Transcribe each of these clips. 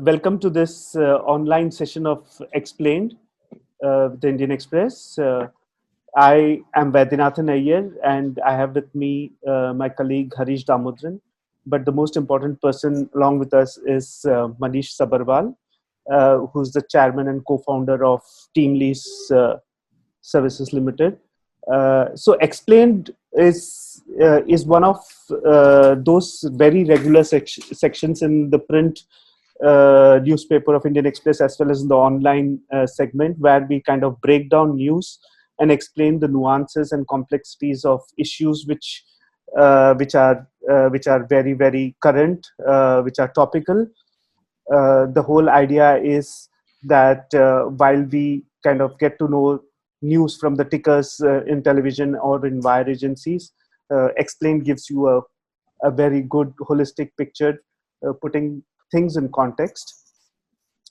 Welcome to this online session of Explained with the Indian Express. I am Vaidyanathan Iyer and I have with me my colleague Harish Damodran. But the most important person along with us is Manish Sabharwal, who's the chairman and co-founder of TeamLease Services Limited. So Explained is one of those very regular sections in the print newspaper of Indian Express as well as in the online segment where we kind of break down news and explain the nuances and complexities of issues which are very current, which are topical. The whole idea is that while we kind of get to know news from the tickers in television or in wire agencies, Explain gives you a very good holistic picture, putting things in context.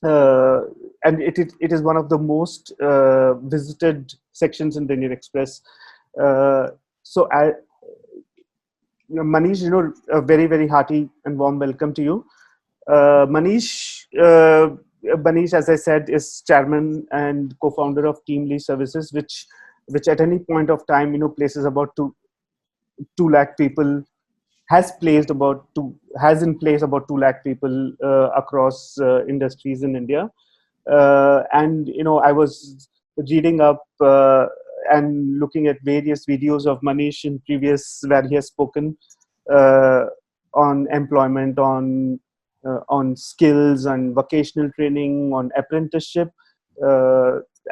And it is one of the most visited sections in the Indian Express. Manish, a very hearty and warm welcome to you. Manish, as I said, is chairman and co-founder of TeamLease Services, which at any point of time, places about 2 lakh people, has in place about 2 lakh people across industries in India. And I was reading up and looking at various videos of Manish in previous where he has spoken on employment, on skills and vocational training, on apprenticeship.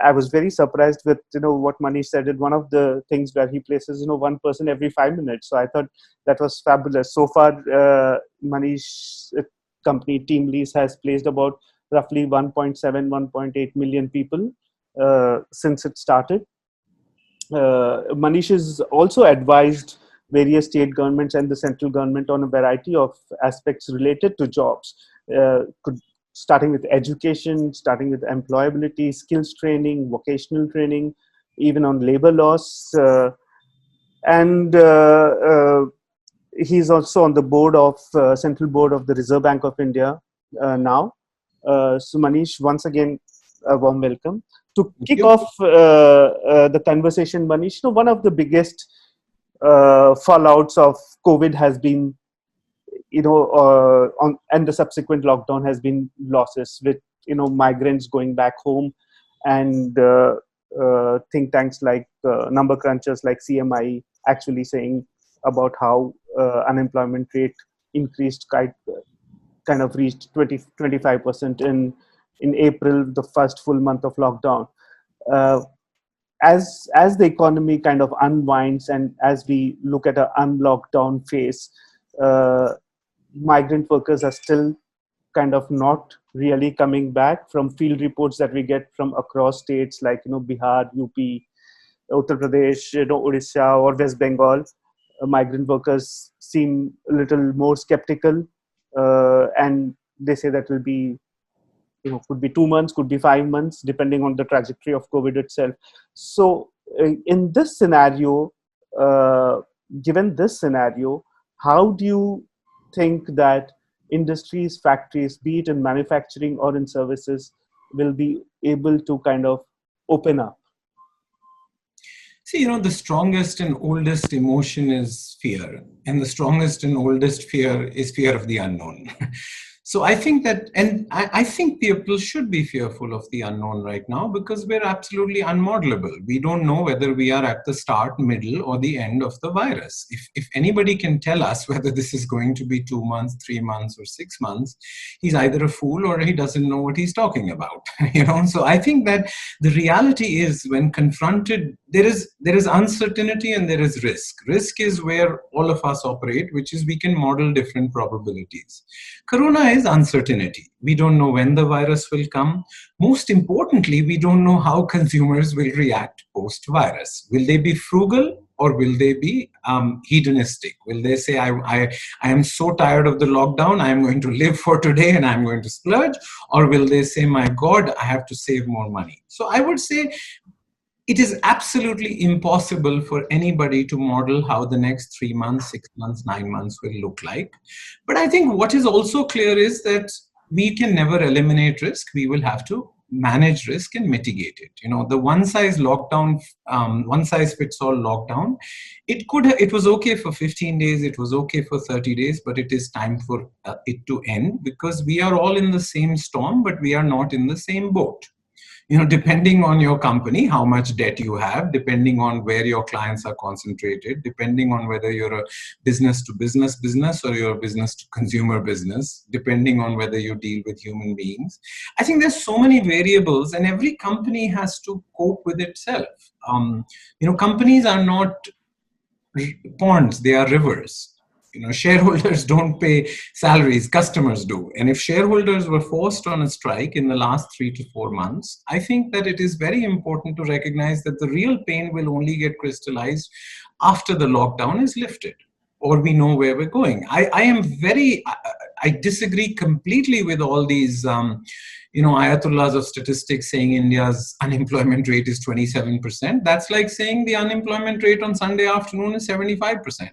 I was very surprised with what Manish said. And one of the things where he places one person every 5 minutes. So I thought that was fabulous. So far, Manish company TeamLease has placed about roughly 1.8 million people since it started. Manish has also advised various state governments and the central government on a variety of aspects related to jobs, starting with education, starting with employability, skills training, vocational training, even on labor laws. And he's also on the board of central board of the Reserve Bank of India now. So Manish, once again, a warm welcome. To kick off the conversation, Manish, one of the biggest fallouts of COVID has been, and the subsequent lockdown has been losses with, migrants going back home and think tanks like number crunchers like CMI actually saying about how unemployment rate increased, kind of reached 25% in April, the first full month of lockdown. As the economy kind of unwinds and as we look at an unlockdown phase, migrant workers are still kind of not really coming back. From field reports that we get from across states like Bihar, UP, Uttar Pradesh, Odisha or West Bengal, migrant workers seem a little more skeptical, and they say that will be could be 2 months, could be 5 months, depending on the trajectory of COVID itself. So in this scenario, given this scenario, how do you think that industries, factories, be it in manufacturing or in services, will be able to kind of open up? See, the strongest and oldest emotion is fear. And the strongest and oldest fear is fear of the unknown. So I think that, and I think people should be fearful of the unknown right now because we're absolutely unmodelable. We don't know whether we are at the start, middle, or the end of the virus. If anybody can tell us whether this is going to be 2 months, 3 months, or 6 months, he's either a fool or he doesn't know what he's talking about. So I think that the reality is when confronted, there is uncertainty and there is risk. Risk is where all of us operate, which is we can model different probabilities. Corona is uncertainty. We don't know when the virus will come. Most importantly, we don't know how consumers will react post-virus. Will they be frugal or will they be hedonistic? Will they say, I am so tired of the lockdown, I am going to live for today and I'm going to splurge? Or will they say, my God, I have to save more money? So I would say it is absolutely impossible for anybody to model how the next 3 months, 6 months, 9 months will look like. But I think what is also clear is that we can never eliminate risk. We will have to manage risk and mitigate it. The one size lockdown, one size fits all lockdown, it was okay for 15 days, it was okay for 30 days, but it is time for it to end, because we are all in the same storm, but we are not in the same boat. Depending on your company, how much debt you have, depending on where your clients are concentrated, depending on whether you're a business to business business or you're a business to consumer business, depending on whether you deal with human beings. I think there's so many variables, and every company has to cope with itself. Companies are not ponds, they are rivers. Shareholders don't pay salaries, customers do. And if shareholders were forced on a strike in the last 3 to 4 months, I think that it is very important to recognize that the real pain will only get crystallized after the lockdown is lifted, or we know where we're going. I disagree completely with all these ayatollahs of statistics saying India's unemployment rate is 27%. That's like saying the unemployment rate on Sunday afternoon is 75%.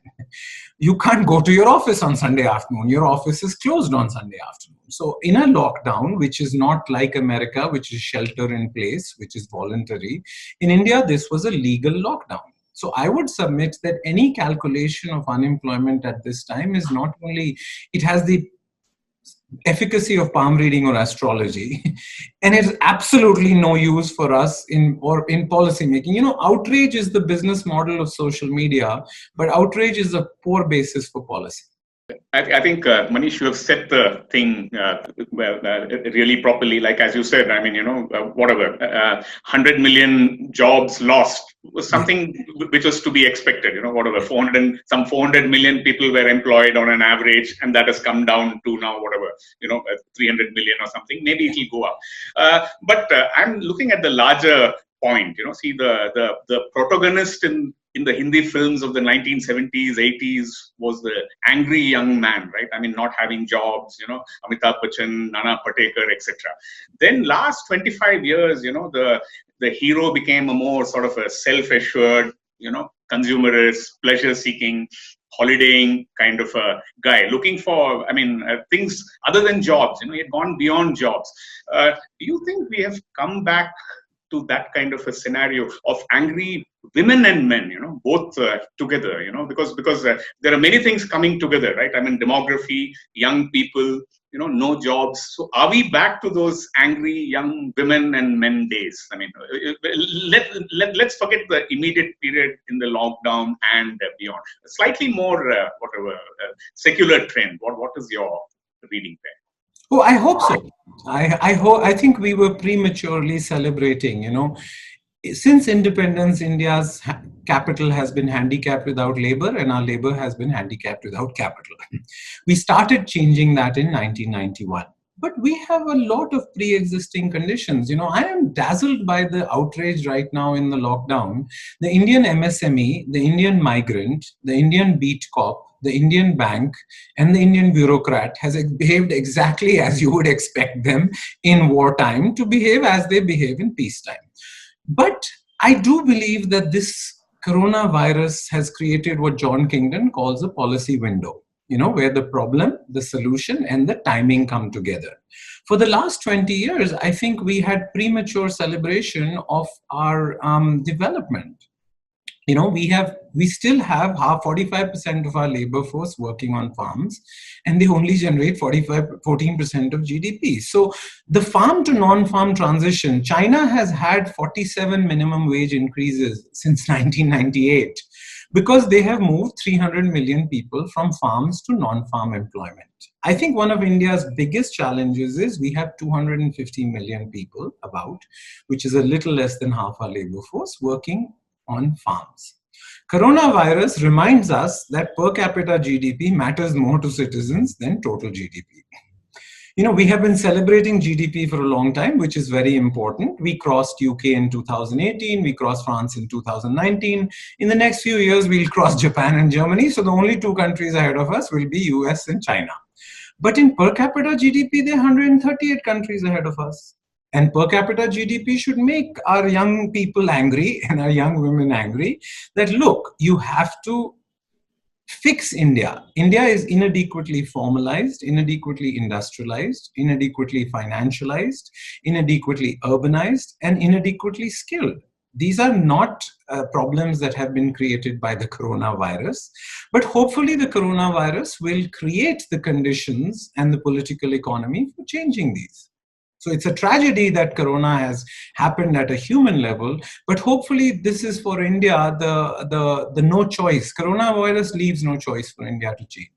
You can't go to your office on Sunday afternoon. Your office is closed on Sunday afternoon. So in a lockdown, which is not like America, which is shelter in place, which is voluntary, in India, this was a legal lockdown. So I would submit that any calculation of unemployment at this time is not only, it has the efficacy of palm reading or astrology, and it's absolutely no use for us in policy making. Outrage is the business model of social media, but outrage is a poor basis for policy. I think, Manish, you have set the thing really properly. Like, as you said, whatever, 100 million jobs lost was something which was to be expected. Whatever, 400 million people were employed on an average, and that has come down to now, whatever, 300 million or something. Maybe it will go up. But I'm looking at the larger point. See, the protagonist in the Hindi films of the 1970s, 80s was the angry young man, right? Not having jobs, Amitabh Bachchan, Nana Patekar, etc. Then last 25 years, the hero became a more sort of a self-assured, consumerist, pleasure-seeking, holidaying kind of a guy, looking for, things other than jobs. He had gone beyond jobs. Do you think we have come back to that kind of a scenario of angry women and men, both together, because there are many things coming together, right? Demography, young people, no jobs. So are we back to those angry young women and men days? Let's forget the immediate period in the lockdown and beyond. Slightly more, secular trend. What is your reading there? Oh, I hope so. I think we were prematurely celebrating, since independence, India's capital has been handicapped without labor, and our labor has been handicapped without capital. We started changing that in 1991. But we have a lot of pre-existing conditions. I am dazzled by the outrage right now in the lockdown. The Indian MSME, the Indian migrant, the Indian beat cop, the Indian bank, and the Indian bureaucrat has behaved exactly as you would expect them in wartime to behave as they behave in peacetime. But I do believe that this coronavirus has created what John Kingdon calls a policy window, where the problem, the solution, and the timing come together. For the last 20 years, I think we had premature celebration of our development. We still have 45% of our labor force working on farms, and they only generate 14% of GDP. So the farm to non-farm transition, China has had 47 minimum wage increases since 1998 because they have moved 300 million people from farms to non-farm employment. I think one of India's biggest challenges is we have 250 million people which is a little less than half our labor force working on farms. Coronavirus reminds us that per capita GDP matters more to citizens than total GDP. We have been celebrating GDP for a long time, which is very important. We crossed UK in 2018, we crossed France in 2019. In the next few years, we'll cross Japan and Germany. So the only two countries ahead of us will be US and China. But in per capita GDP, there are 138 countries ahead of us. And per capita GDP should make our young people angry and our young women angry that, look, you have to fix India. India is inadequately formalized, inadequately industrialized, inadequately financialized, inadequately urbanized, and inadequately skilled. These are not problems that have been created by the coronavirus, but hopefully the coronavirus will create the conditions and the political economy for changing these. So it's a tragedy that corona has happened at a human level, but hopefully this is for India the no choice. Coronavirus leaves no choice for India to change.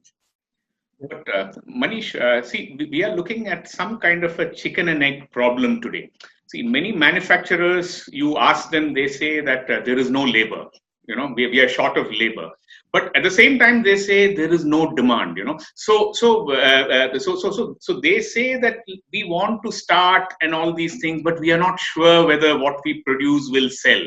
But Manish, see, we are looking at some kind of a chicken and egg problem today. See, many manufacturers, you ask them, they say that there is no labor. We are short of labor. But at the same time, they say there is no demand. So they say that we want to start and all these things, but we are not sure whether what we produce will sell.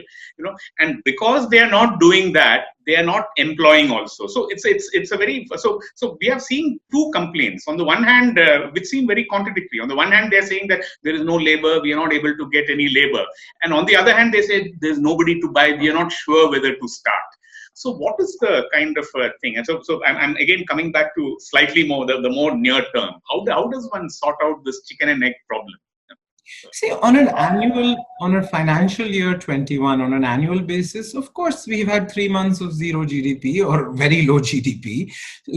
And because they are not doing that, they are not employing also. So it's a very so we have seen two complaints. On the one hand, which seem very contradictory. On the one hand, they are saying that there is no labor, we are not able to get any labor, and on the other hand, they say there's nobody to buy, we are not sure whether to start. So what is the kind of thing? And so I'm again coming back to slightly more the more near term. How does one sort out this chicken and egg problem? See, on a financial year 21, on an annual basis, of course, we've had 3 months of zero GDP or very low GDP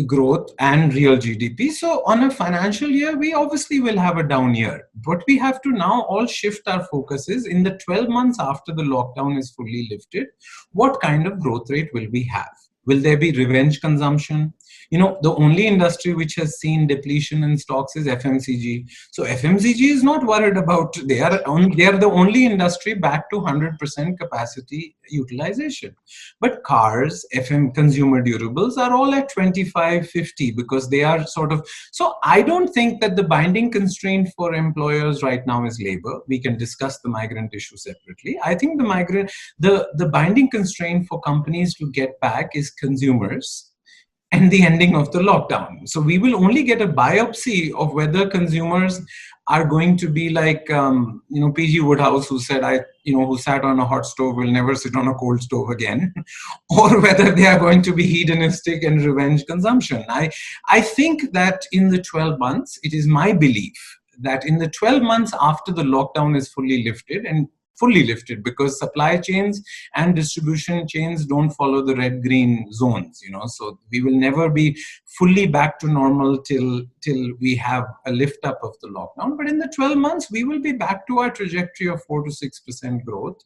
growth and real GDP. So on a financial year, we obviously will have a down year. What we have to now all shift our focus is in the 12 months after the lockdown is fully lifted, what kind of growth rate will we have? Will there be revenge consumption? The only industry which has seen depletion in stocks is FMCG. So FMCG is not worried about, they are the only industry back to 100% capacity utilization. But cars, consumer durables are all at 25, 50 because they are sort of, so I don't think that the binding constraint for employers right now is labor. We can discuss the migrant issue separately. I think the binding constraint for companies to get back is consumers and the ending of the lockdown. So we will only get a biopsy of whether consumers are going to be like, PG Woodhouse, who said, who sat on a hot stove will never sit on a cold stove again, or whether they are going to be hedonistic and revenge consumption. I think that in the 12 months, it is my belief that in the 12 months after the lockdown is fully lifted, because supply chains and distribution chains don't follow the red-green zones, so we will never be fully back to normal till we have a lift up of the lockdown. But in the 12 months, we will be back to our trajectory of 4 to 6% growth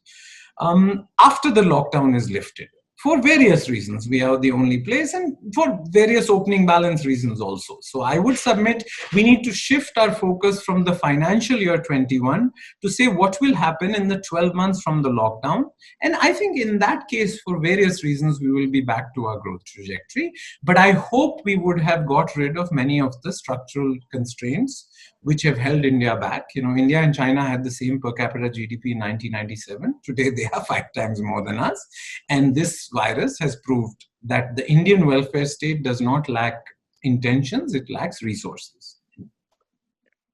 after the lockdown is lifted. For various reasons, we are the only place, and for various opening balance reasons also. So I would submit we need to shift our focus from the financial year 21 to say what will happen in the 12 months from the lockdown. And I think in that case, for various reasons, we will be back to our growth trajectory. But I hope we would have got rid of many of the structural constraints which have held India back. India and China had the same per capita GDP in 1997. Today, they are 5 times more than us. And this virus has proved that the Indian welfare state does not lack intentions, it lacks resources.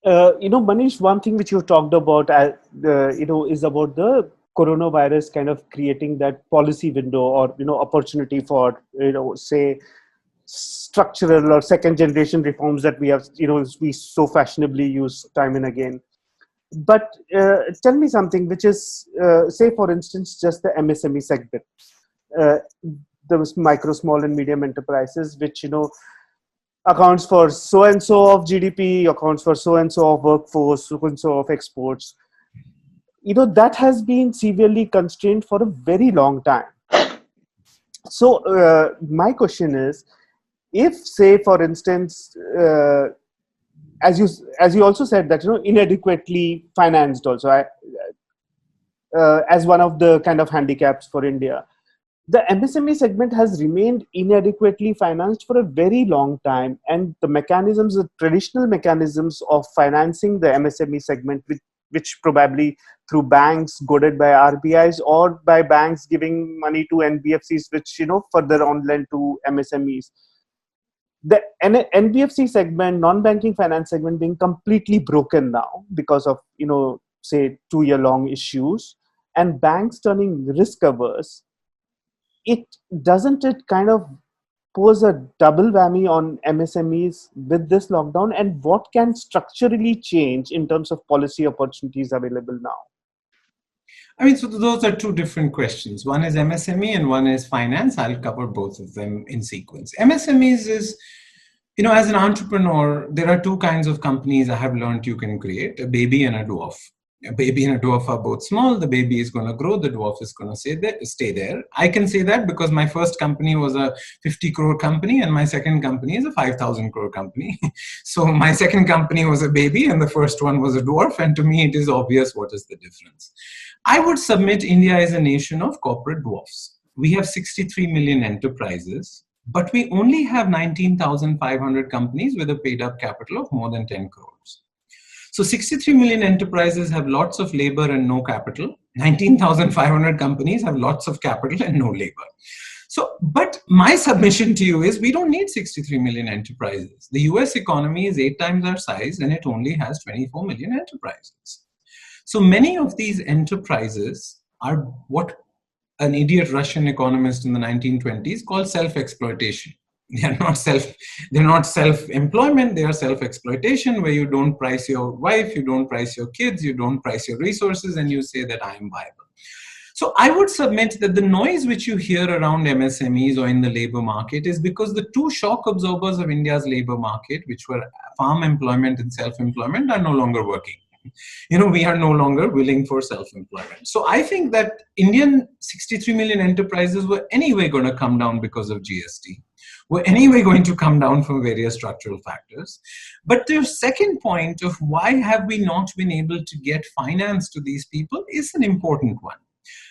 Manish, one thing which you talked about, is about the coronavirus kind of creating that policy window or, opportunity for, say, structural or second generation reforms that we have, we so fashionably use time and again. But tell me something which is, say, for instance, just the MSME segment, the micro, small and medium enterprises, which, accounts for so-and-so of GDP, accounts for so-and-so of workforce, so-and-so of exports. That has been severely constrained for a very long time. So my question is, if, say, for instance, as you also said that, inadequately financed also, as one of the kind of handicaps for India, the MSME segment has remained inadequately financed for a very long time, and the traditional mechanisms of financing the MSME segment, which probably through banks goaded by RBIs or by banks giving money to NBFCs, which further on lend to MSMEs. The NBFC segment, non-banking finance segment, being completely broken now because of, say, 2-year-long issues, and banks turning risk averse. Doesn't it kind of impose a double whammy on MSMEs with this lockdown, and what can structurally change in terms of policy opportunities available now? I mean, so those are two different questions. One is MSME and one is finance. I'll cover both of them in sequence. MSMEs is, as an entrepreneur, there are two kinds of companies I have learned you can create: a baby and a dwarf. A baby and a dwarf are both small. The baby is going to grow. The dwarf is going to stay there. I can say that because my first company was a 50 crore company and my second company is a 5,000 crore company. So my second company was a baby and the first one was a dwarf. And to me, it is obvious what is the difference. I would submit India is a nation of corporate dwarfs. We have 63 million enterprises, but we only have 19,500 companies with a paid up capital of more than 10 crores. So 63 million enterprises have lots of labor and no capital. 19,500 companies have lots of capital and no labor. So, but my submission to you is we don't need 63 million enterprises. The US economy is 8 times our size and it only has 24 million enterprises. So many of these enterprises are what an idiot Russian economist in the 1920s called self-exploitation. They're not self-employment, they are self-exploitation, where you don't price your wife, you don't price your kids, you don't price your resources, and you say that I am viable. So I would submit that the noise which you hear around MSMEs or in the labor market is because the two shock absorbers of India's labor market, which were farm employment and self-employment, are no longer working. We are no longer willing for self-employment. So I think that Indian 63 million enterprises were anyway going to come down because of GST. Were anyway going to come down from various structural factors. But the second point of why have we not been able to get finance to these people is an important one.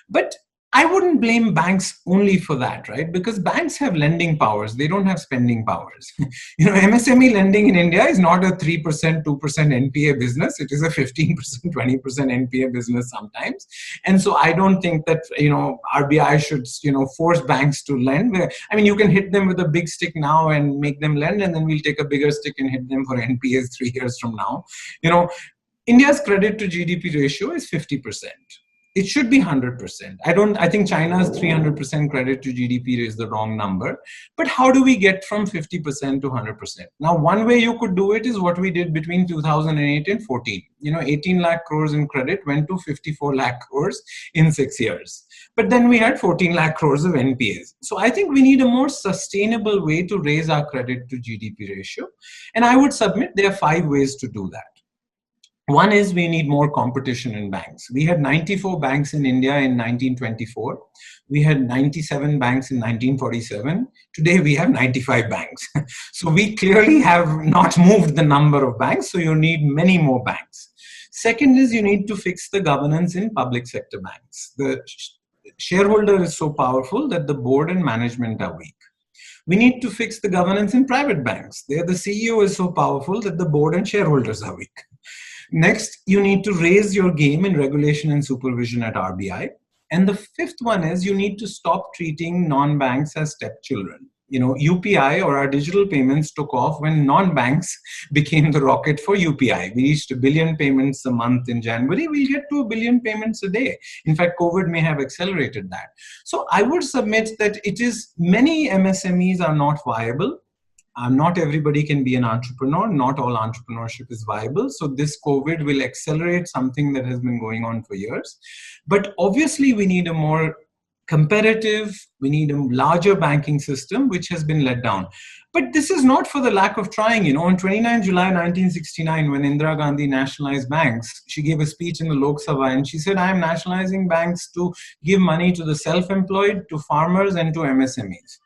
But I wouldn't blame banks only for that, right? Because banks have lending powers. They don't have spending powers. MSME lending in India is not a 3%, 2% NPA business. It is a 15%, 20% NPA business sometimes. And so I don't think that, RBI should, force banks to lend. I mean, you can hit them with a big stick now and make them lend, and then we'll take a bigger stick and hit them for NPAs 3 years from now. India's credit to GDP ratio is 50%. It should be 100%. I think China's 300% credit to GDP is the wrong number. But how do we get from 50% to 100%? Now, one way you could do it is what we did between 2008 and 14. 18 lakh crores in credit went to 54 lakh crores in 6 years. But then we had 14 lakh crores of NPAs. So I think we need a more sustainable way to raise our credit to GDP ratio. And I would submit there are 5 ways to do that. One is we need more competition in banks. We had 94 banks in India in 1924. We had 97 banks in 1947. Today we have 95 banks. So we clearly have not moved the number of banks. So you need many more banks. Second is you need to fix the governance in public sector banks. The shareholder is so powerful that the board and management are weak. We need to fix the governance in private banks. There the CEO is so powerful that the board and shareholders are weak. Next, you need to raise your game in regulation and supervision at RBI. And the fifth one is you need to stop treating non-banks as stepchildren. UPI or our digital payments took off when non-banks became the rocket for UPI. We reached 1 billion payments a month in January. We'll get to 1 billion payments a day. In fact, COVID may have accelerated that. So I would submit that many MSMEs are not viable. Not everybody can be an entrepreneur. Not all entrepreneurship is viable. So this COVID will accelerate something that has been going on for years. But obviously, we need a more competitive, we need a larger banking system, which has been let down. But this is not for the lack of trying. On 29 July 1969, when Indira Gandhi nationalized banks, she gave a speech in the Lok Sabha and she said, I am nationalizing banks to give money to the self-employed, to farmers, and to MSMEs.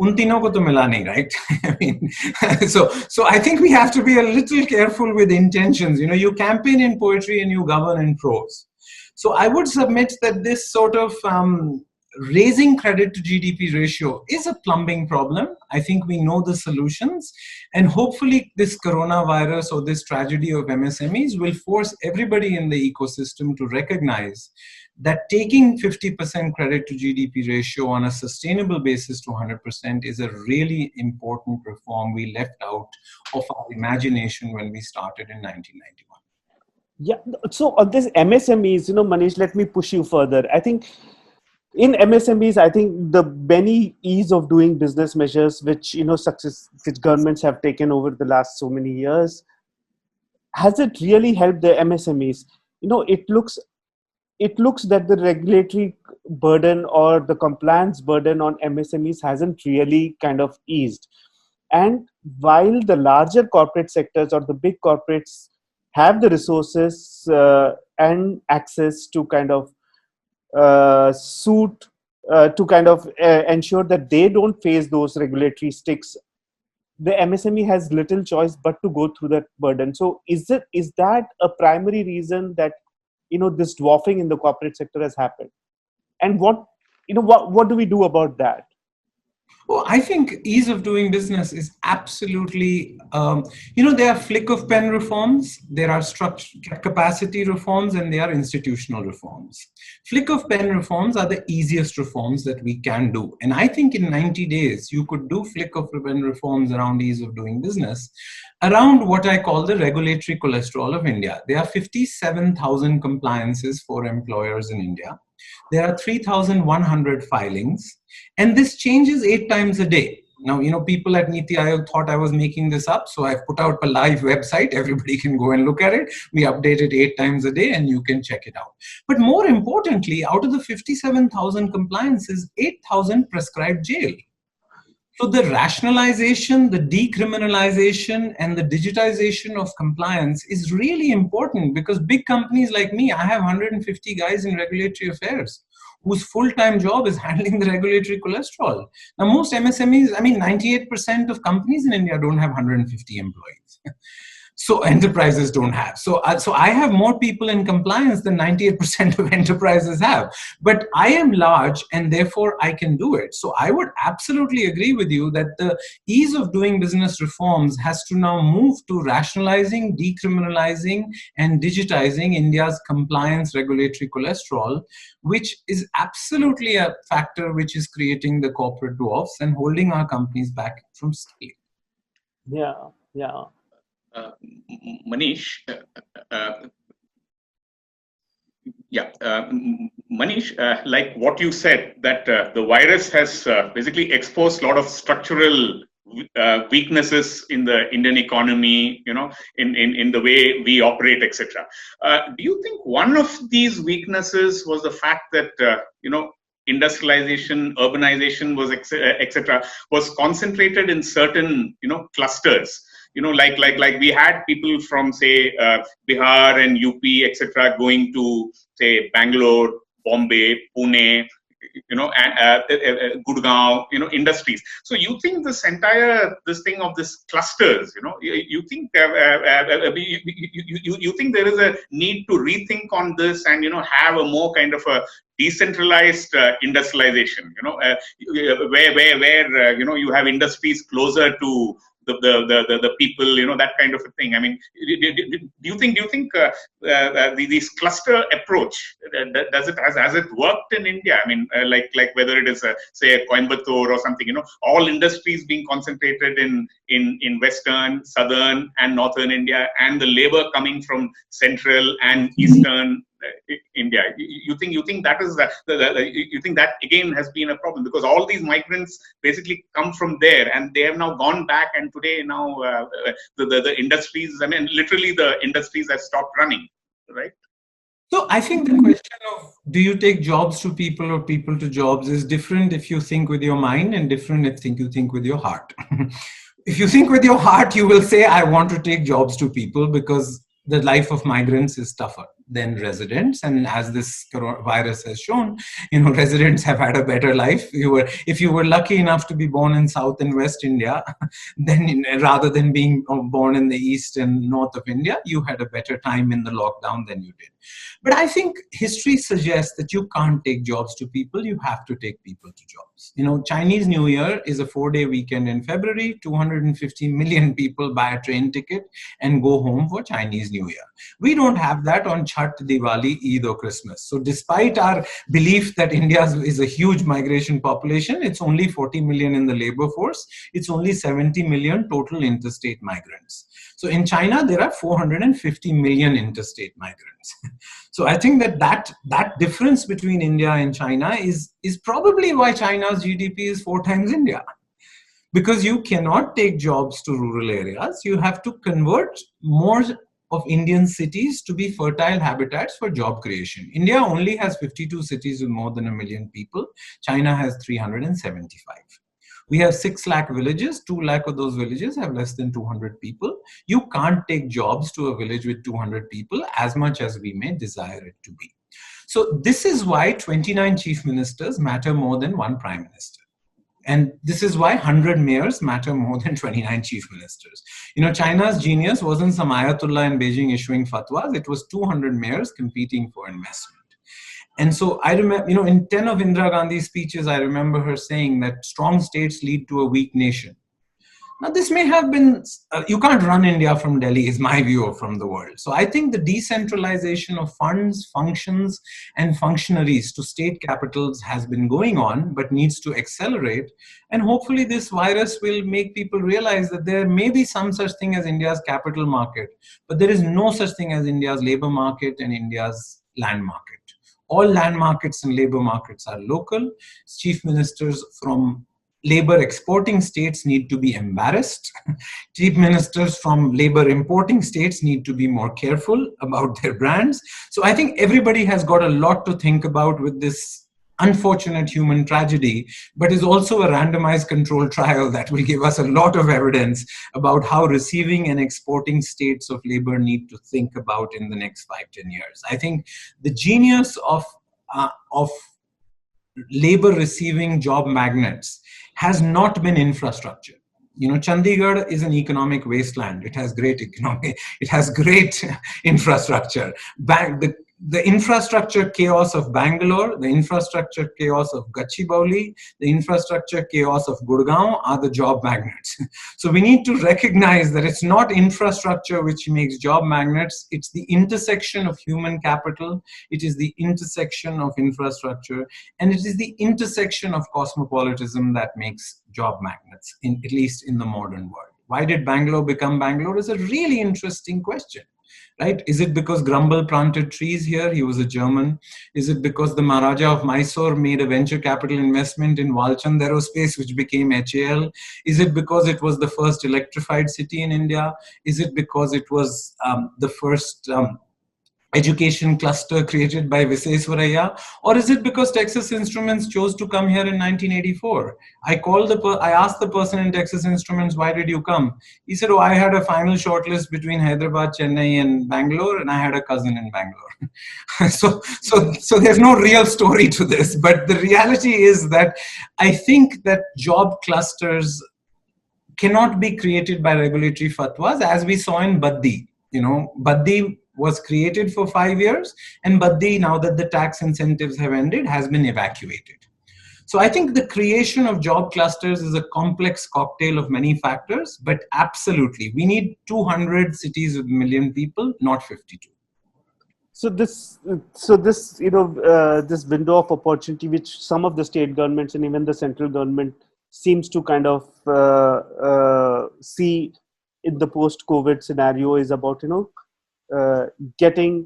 उन तीनों को तो मिला नहीं, right? I mean, so I think we have to be a little careful with intentions. You campaign in poetry and you govern in prose. So I would submit that this sort of raising credit to GDP ratio is a plumbing problem. I think we know the solutions, and hopefully this coronavirus or this tragedy of MSMEs will force everybody in the ecosystem to recognize that taking 50% credit to GDP ratio on a sustainable basis to 100% is a really important reform we left out of our imagination when we started in 1991. Yeah. So on this MSMEs, Manish, let me push you further. I think in MSMEs, I think the many ease of doing business measures, which which governments have taken over the last so many years, has it really helped the MSMEs? It looks that the regulatory burden or the compliance burden on MSMEs hasn't really kind of eased. And while the larger corporate sectors or the big corporates have the resources and access to kind of suit to kind of ensure that they don't face those regulatory sticks, the MSME has little choice but to go through that burden. So is that a primary reason that this dwarfing in the corporate sector has happened? And what do we do about that? Well, I think ease of doing business is absolutely, there are flick of pen reforms, there are structure capacity reforms, and there are institutional reforms. Flick of pen reforms are the easiest reforms that we can do. And I think in 90 days, you could do flick of pen reforms around ease of doing business, around what I call the regulatory cholesterol of India. There are 57,000 compliances for employers in India. There are 3,100 filings, and this changes 8 times a day. Now, people at Niti Aayog thought I was making this up, so I've put out a live website. Everybody can go and look at it. We update it 8 times a day, and you can check it out. But more importantly, out of the 57,000 compliances, 8,000 prescribed jail. So the rationalization, the decriminalization, and the digitization of compliance is really important, because big companies like me, I have 150 guys in regulatory affairs whose full-time job is handling the regulatory cholesterol. Now, most MSMEs, 98% of companies in India don't have 150 employees. So enterprises don't have. So I have more people in compliance than 98% of enterprises have. But I am large, and therefore I can do it. So I would absolutely agree with you that the ease of doing business reforms has to now move to rationalizing, decriminalizing, and digitizing India's compliance regulatory cholesterol, which is absolutely a factor which is creating the corporate dwarfs and holding our companies back from scaling. Yeah. Manish, Manish, like what you said, that the virus has basically exposed a lot of structural weaknesses in the Indian economy, in the way we operate, etc. Do you think one of these weaknesses was the fact that, industrialization, urbanization was, etc., was concentrated in certain, clusters? Like we had people from, say, Bihar and UP, etc., going to, say, Bangalore, Bombay, Pune, and Gurgaon, industries. So you think this thing of this clusters, you think you think there is a need to rethink on this and have a more kind of a decentralized industrialization, where you have industries closer to the people, that kind of a thing. Do you think this cluster approach, has it worked in India? Like whether it is say a Coimbatore or something, all industries being concentrated in western, southern, and northern India, and the labor coming from central and eastern India. You think that is you think that again has been a problem, because all these migrants basically come from there, and they have now gone back, and today now the industries, literally the industries have stopped running, right? So I think the question of do you take jobs to people or people to jobs is different if you think with your mind, and different if you think with your heart. If you think with your heart, you will say, I want to take jobs to people because the life of migrants is tougher than residents. And as this virus has shown, residents have had a better life. If you were lucky enough to be born in South and West India, then rather than being born in the East and North of India, you had a better time in the lockdown than you did. But I think history suggests that you can't take jobs to people, you have to take people to jobs. Chinese New Year is a 4-day weekend in February. 250 million people buy a train ticket and go home for Chinese New Year. We don't have that on Chhat, Diwali, Eid or Christmas. So despite our belief that India is a huge migration population, it's only 40 million in the labor force. It's only 70 million total interstate migrants. So in China, there are 450 million interstate migrants. So I think that difference between India and China is probably why China's GDP is 4 times India. Because you cannot take jobs to rural areas. You have to convert more of Indian cities to be fertile habitats for job creation. India only has 52 cities with more than 1 million people. China has 375. We have 6 lakh villages. 2 lakh of those villages have less than 200 people. You can't take jobs to a village with 200 people as much as we may desire it to be. So this is why 29 chief ministers matter more than 1 prime minister. And this is why 100 mayors matter more than 29 chief ministers. China's genius wasn't some Ayatollah in Beijing issuing fatwas. It was 200 mayors competing for investment. And so I remember, in 10 of Indira Gandhi's speeches, I remember her saying that strong states lead to a weak nation. Now, this may have been, you can't run India from Delhi, is my view from the world. So I think the decentralization of funds, functions, and functionaries to state capitals has been going on, but needs to accelerate. And hopefully this virus will make people realize that there may be some such thing as India's capital market, but there is no such thing as India's labor market and India's land market. All land markets and labor markets are local. Chief ministers from labor exporting states need to be embarrassed. Chief ministers from labor importing states need to be more careful about their brands. So I think everybody has got a lot to think about with this unfortunate human tragedy, but is also a randomized controlled trial that will give us a lot of evidence about how receiving and exporting states of labor need to think about in the next 5-10 years. I think the genius of labor receiving job magnets has not been infrastructure. Chandigarh is an economic wasteland. It has great infrastructure. The infrastructure chaos of Bangalore, the infrastructure chaos of Gachibowli, the infrastructure chaos of Gurgaon are the job magnets. So we need to recognize that it's not infrastructure which makes job magnets, it's the intersection of human capital, it is the intersection of infrastructure, and it is the intersection of cosmopolitanism that makes job magnets, at least in the modern world. Why did Bangalore become Bangalore is a really interesting question. Right? Is it because Grumble planted trees here? He was a German. Is it because the Maharaja of Mysore made a venture capital investment in Walchand Aerospace, which became HAL? Is it because it was the first electrified city in India? Is it because it was the first education cluster created by Visesvaraya? Or is it because Texas Instruments chose to come here in 1984? I asked the person in Texas Instruments, why did you come? He said, I had a final shortlist between Hyderabad, Chennai and Bangalore, and I had a cousin in Bangalore. So there's no real story to this, but the reality is that I think that job clusters cannot be created by regulatory fatwas, as we saw in Baddi. Baddi was created for 5 years, and Baddi, now that the tax incentives have ended, has been evacuated. So I think the creation of job clusters is a complex cocktail of many factors, but absolutely, we need 200 cities with 1 million people, not 52. So this this window of opportunity, which some of the state governments and even the central government seems to kind of see in the post-COVID scenario, is about getting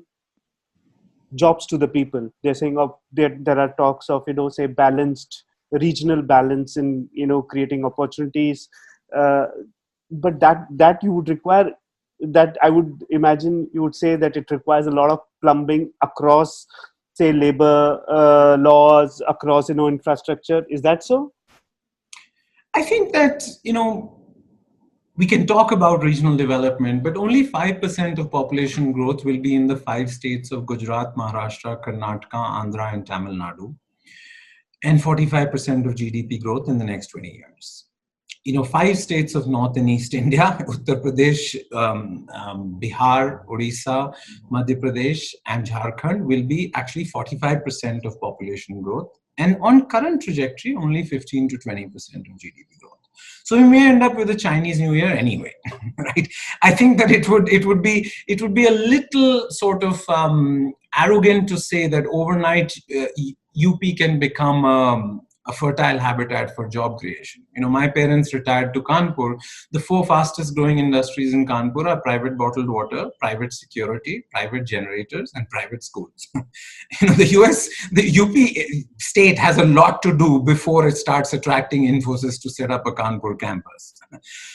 jobs to the people. They're saying there are talks of say balanced regional balance in creating opportunities, but that you would require, that I would imagine you would say that it requires a lot of plumbing across, say, labor laws, across infrastructure. Is that so? I think that we can talk about regional development, but only 5% of population growth will be in the 5 states of Gujarat, Maharashtra, Karnataka, Andhra, and Tamil Nadu, and 45% of GDP growth in the next 20 years. 5 states of North and East India, Uttar Pradesh, Bihar, Odisha, Madhya Pradesh, and Jharkhand will be actually 45% of population growth, and on current trajectory, only 15 to 20% of GDP growth. So we may end up with a Chinese New Year anyway, right? I think that it would be a little sort of arrogant to say that overnight UP can become a fertile habitat for job creation. My parents retired to Kanpur. The four fastest growing industries in Kanpur are private bottled water, private security, private generators, and private schools. The UP state has a lot to do before it starts attracting Infosys to set up a Kanpur campus.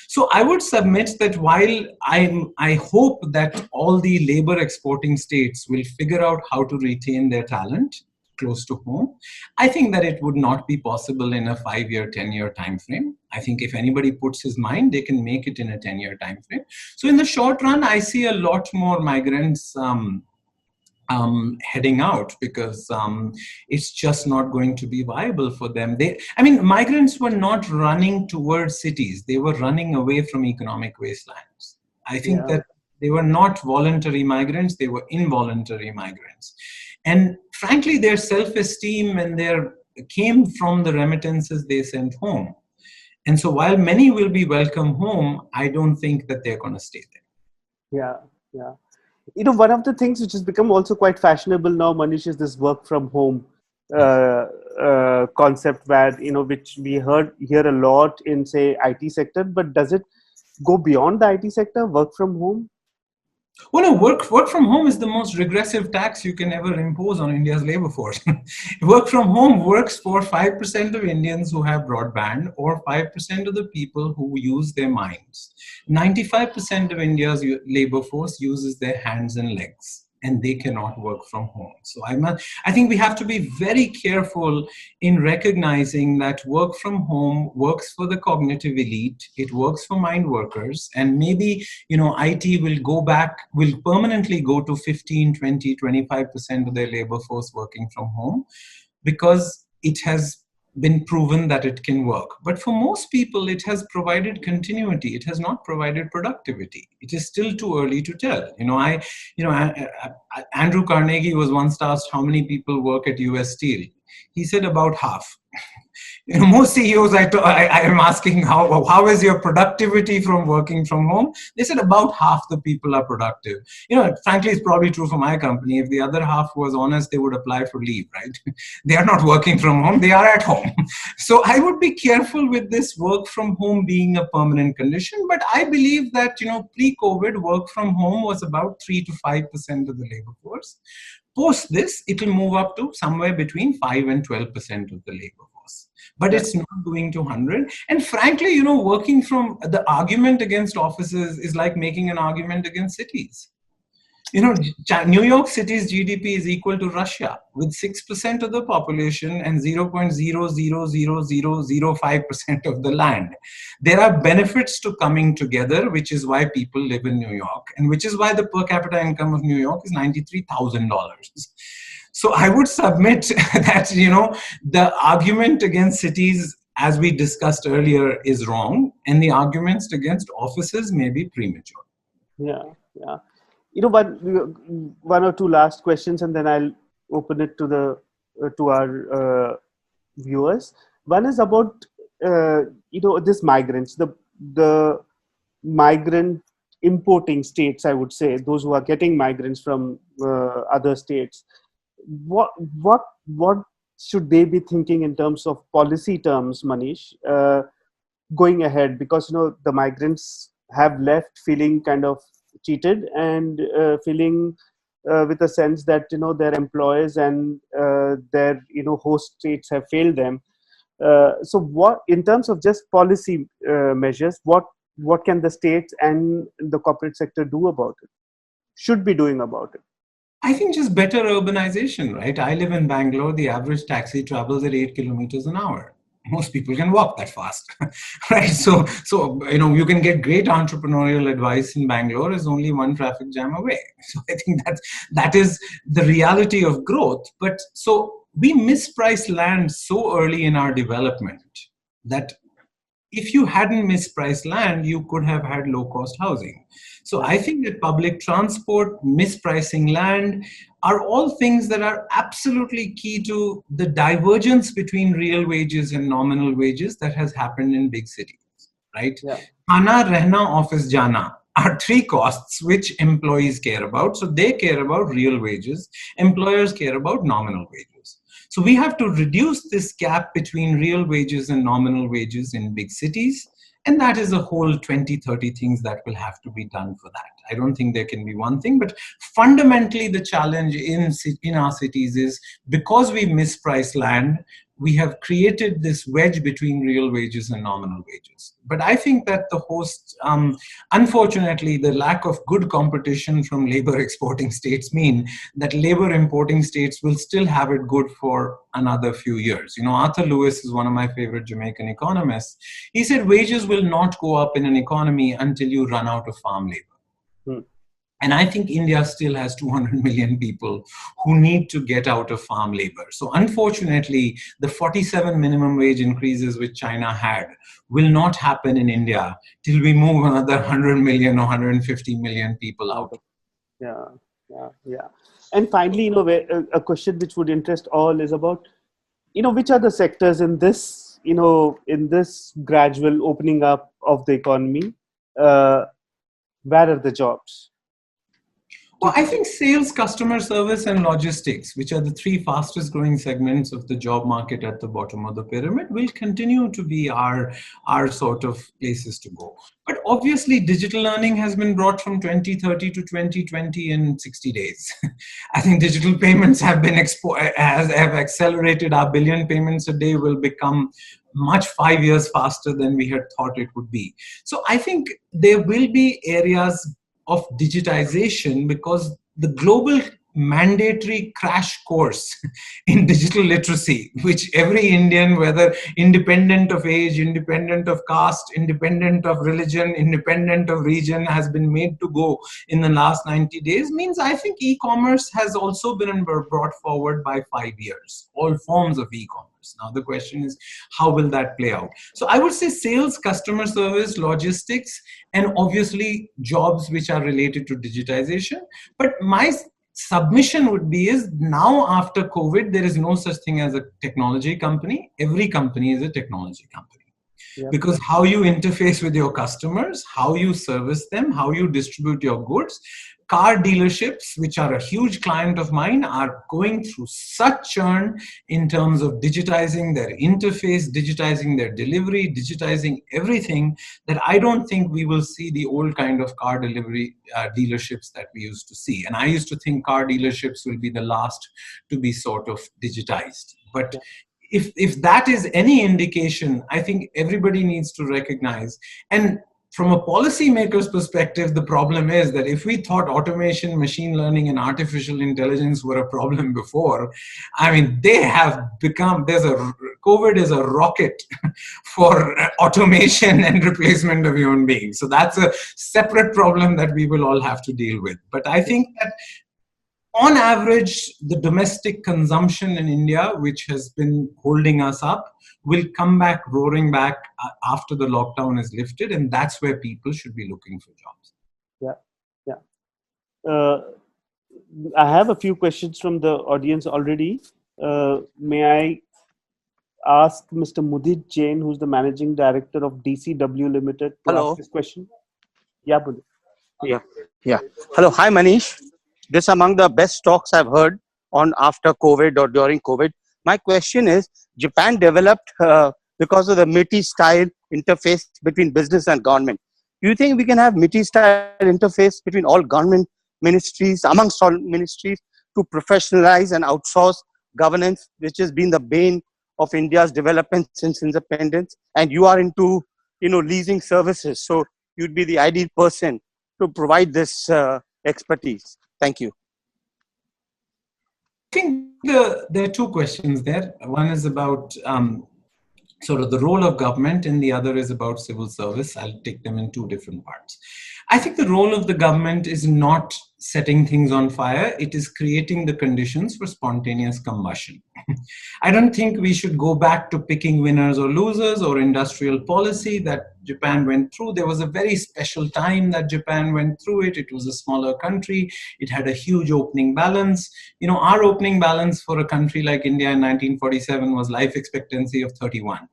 So I would submit that while I hope that all the labor exporting states will figure out how to retain their talent close to home, I think that it would not be possible in a 5-year, 10-year time frame. I think if anybody puts his mind, they can make it in a 10-year time frame. So in the short run, I see a lot more migrants heading out because it's just not going to be viable for them. Migrants were not running towards cities. They were running away from economic wastelands. I think that they were not voluntary migrants. They were involuntary migrants. And frankly, their self-esteem and came from the remittances they sent home. And so while many will be welcome home, I don't think that they're going to stay there. Yeah. One of the things which has become also quite fashionable now, Manish, is this work from home concept where, which we hear a lot in, say, IT sector, but does it go beyond the IT sector, work from home? Well, no, work from home is the most regressive tax you can ever impose on India's labor force. Work from home works for 5% of Indians who have broadband or 5% of the people who use their minds. 95% of India's labor force uses their hands and legs, and they cannot work from home. So I think we have to be very careful in recognizing that work from home works for the cognitive elite, it works for mind workers, and maybe, IT will permanently go to 15, 20, 25% of their labor force working from home because it has been proven that it can work. But for most people, it has provided continuity. It has not provided productivity. It is still too early to tell. Andrew Carnegie was once asked how many people work at US Steel. He said about half. Most CEOs I am asking how is your productivity from working from home? They said about half the people are productive. Frankly, it's probably true for my company. If the other half was honest, they would apply for leave, right? They are not working from home, they are at home. So I would be careful with this work from home being a permanent condition. But I believe that, pre-COVID, work from home was about 3 to 5% of the labor force. Post this, it will move up to somewhere between 5 and 12% of the labor force. But it's not going to 100. And frankly, working from the argument against offices is like making an argument against cities. New York City's GDP is equal to Russia with 6% of the population and 0.0000005% of the land. There are benefits to coming together, which is why people live in New York and which is why the per capita income of New York is $93,000. So I would submit that, the argument against cities, as we discussed earlier, is wrong, and the arguments against offices may be premature. Yeah. One or two last questions, and then I'll open it to our viewers. One is about this migrants, the migrant importing states. I would say those who are getting migrants from other states. What should they be thinking in terms of policy terms, Manish, going ahead? Because the migrants have left feeling kind of cheated and feeling with a sense that their employers and their host states have failed them. So what, in terms of just policy measures, what can the states and the corporate sector do about it? Should be doing about it? I think just better urbanization, right? I live in Bangalore. The average taxi travels at 8 kilometers an hour. Most people can walk that fast, right? So you can get great entrepreneurial advice in Bangalore is only one traffic jam away. So I think that is the reality of growth. But so we misprice land so early in our development that if you hadn't mispriced land, you could have had low-cost housing. So I think that public transport, mispricing land are all things that are absolutely key to the divergence between real wages and nominal wages that has happened in big cities. right? Yeah. Khana, rehna, office jana are three costs which employees care about. So they care about real wages. Employers care about nominal wages. So we have to reduce this gap between real wages and nominal wages in big cities. And that is a whole 20, 30 things that will have to be done for that. I don't think there can be one thing, but fundamentally the challenge in our cities is because we misprice land, we have created this wedge between real wages and nominal wages. But I think that the host, unfortunately, the lack of good competition from labor exporting states mean that labor importing states will still have it good for another few years. You know, Arthur Lewis is one of my favorite Jamaican economists. He said wages will not go up in an economy until you run out of farm labor. Hmm. And I think India still has 200 million people who need to get out of farm labor. So unfortunately, the 47 minimum wage increases which China had will not happen in India till we move another 100 million or 150 million people out. Yeah, yeah. And finally, you know, a question which would interest all is about, you know, which are the sectors in this, you know, in this gradual opening up of the economy, where are the jobs? Well, I think sales, customer service, and logistics, which are the three fastest growing segments of the job market at the bottom of the pyramid, will continue to be our sort of places to go. But obviously, digital learning has been brought from 2030 to 2020 in 60 days. I think digital payments have been have accelerated. Our billion payments a day will become much 5 years faster than we had thought it would be. So I think there will be areas of digitization because the global mandatory crash course in digital literacy, which every Indian, whether independent of age, independent of caste, independent of religion, independent of region, has been made to go in the last 90 days, means I think e-commerce has also been brought forward by 5 years, all forms of e-commerce. Now the question is, how will that play out? So I would say sales, customer service, logistics, and obviously jobs which are related to digitization. But my submission would be is now after COVID, there is no such thing as a technology company. Every company is a technology company. Yeah. Because how you interface with your customers, how you service them, how you distribute your goods. Car dealerships, which are a huge client of mine, are going through such churn in terms of digitizing their interface, digitizing their delivery, digitizing everything, that I don't think we will see the old kind of car delivery dealerships that we used to see. And I used to think car dealerships will be the last to be sort of digitized. But if that is any indication, I think everybody needs to recognize. And from a policymaker's perspective, the problem is that if we thought automation, machine learning, and artificial intelligence were a problem before, I mean, they have become, COVID is a rocket for automation and replacement of human beings. So that's a separate problem that we will all have to deal with. But I think that on average, the domestic consumption in India, which has been holding us up, will come back roaring back after the lockdown is lifted, and that's where people should be looking for jobs. Yeah. I have a few questions from the audience already. May I ask Mr. Mudit Jain, who's the managing director of DCW Limited, to ask this question? Yeah, Mudit. Yeah. Hello. Hi, Manish. This is among the best talks I've heard on after COVID or during COVID. My question is, Japan developed because of the MITI style interface between business and government. Do you think we can have MITI style interface between all government ministries, amongst all ministries, to professionalize and outsource governance, which has been the bane of India's development since independence? And you are into, leasing services, so you'd be the ideal person to provide this expertise. Thank you. I think there are two questions there. One is about sort of the role of government, and the other is about civil service. I'll take them in two different parts. I think the role of the government is not setting things on fire. It is creating the conditions for spontaneous combustion. I don't think we should go back to picking winners or losers or industrial policy that Japan went through. There was a very special time that Japan went through it. It was a smaller country. It had a huge opening balance. Our opening balance for a country like India in 1947 was life expectancy of 31.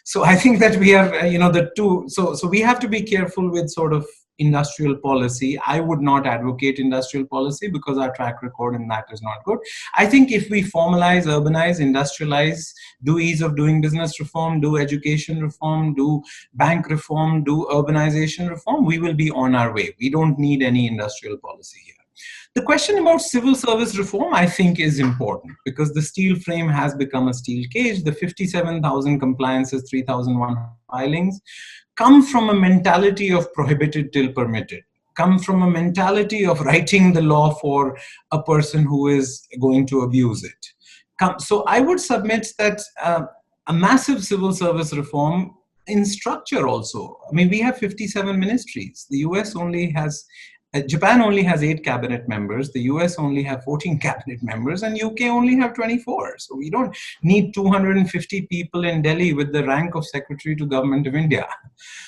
So I think that we are, the two. So we have to be careful with sort of industrial policy. I would not advocate industrial policy because our track record in that is not good. I think if we formalize, urbanize, industrialize, do ease of doing business reform, do education reform, do bank reform, do urbanization reform, we will be on our way. We don't need any industrial policy here. The question about civil service reform, I think, is important because the steel frame has become a steel cage. The 57,000 compliances, 3,001 filings come from a mentality of prohibited till permitted, come from a mentality of writing the law for a person who is going to abuse it. So I would submit that a massive civil service reform in structure also. I mean, we have 57 ministries. The US only has Japan only has 8 cabinet members, the US only have 14 cabinet members, and UK only have 24. So we don't need 250 people in Delhi with the rank of Secretary to Government of India.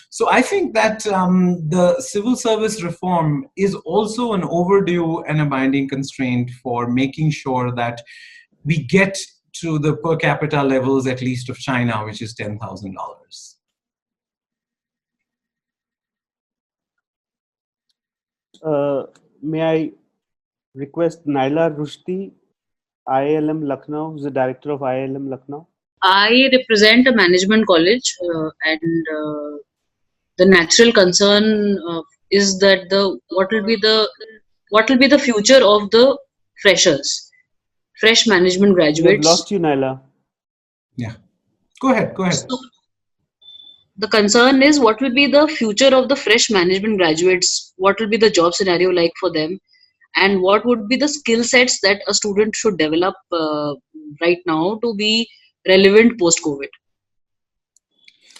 So I think that the civil service reform is also an overdue and a binding constraint for making sure that we get to the per capita levels, at least of China, which is $10,000. May I request Naila Rushdi, IIM Lucknow, who's the director of IIM Lucknow? I represent a management college, and the natural concern is that what will be the future of the freshers, fresh management graduates. We've lost you, Naila. Yeah, go ahead. So, the concern is what will be the future of the fresh management graduates, what will be the job scenario like for them, and what would be the skill sets that a student should develop right now to be relevant post-COVID.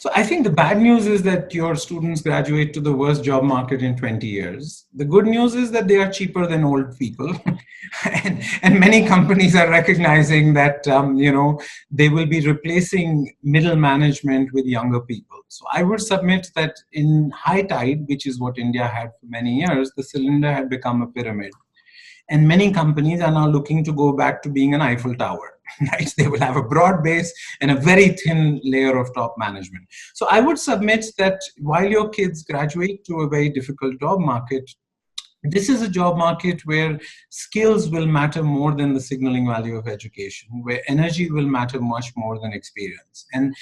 So I think the bad news is that your students graduate to the worst job market in 20 years. The good news is that they are cheaper than old people. and many companies are recognizing that, they will be replacing middle management with younger people. So I would submit that in high tide, which is what India had for many years, the cylinder had become a pyramid. And many companies are now looking to go back to being an Eiffel Tower. Right? They will have a broad base and a very thin layer of top management. So I would submit that while your kids graduate to a very difficult job market, this is a job market where skills will matter more than the signaling value of education, where energy will matter much more than experience. And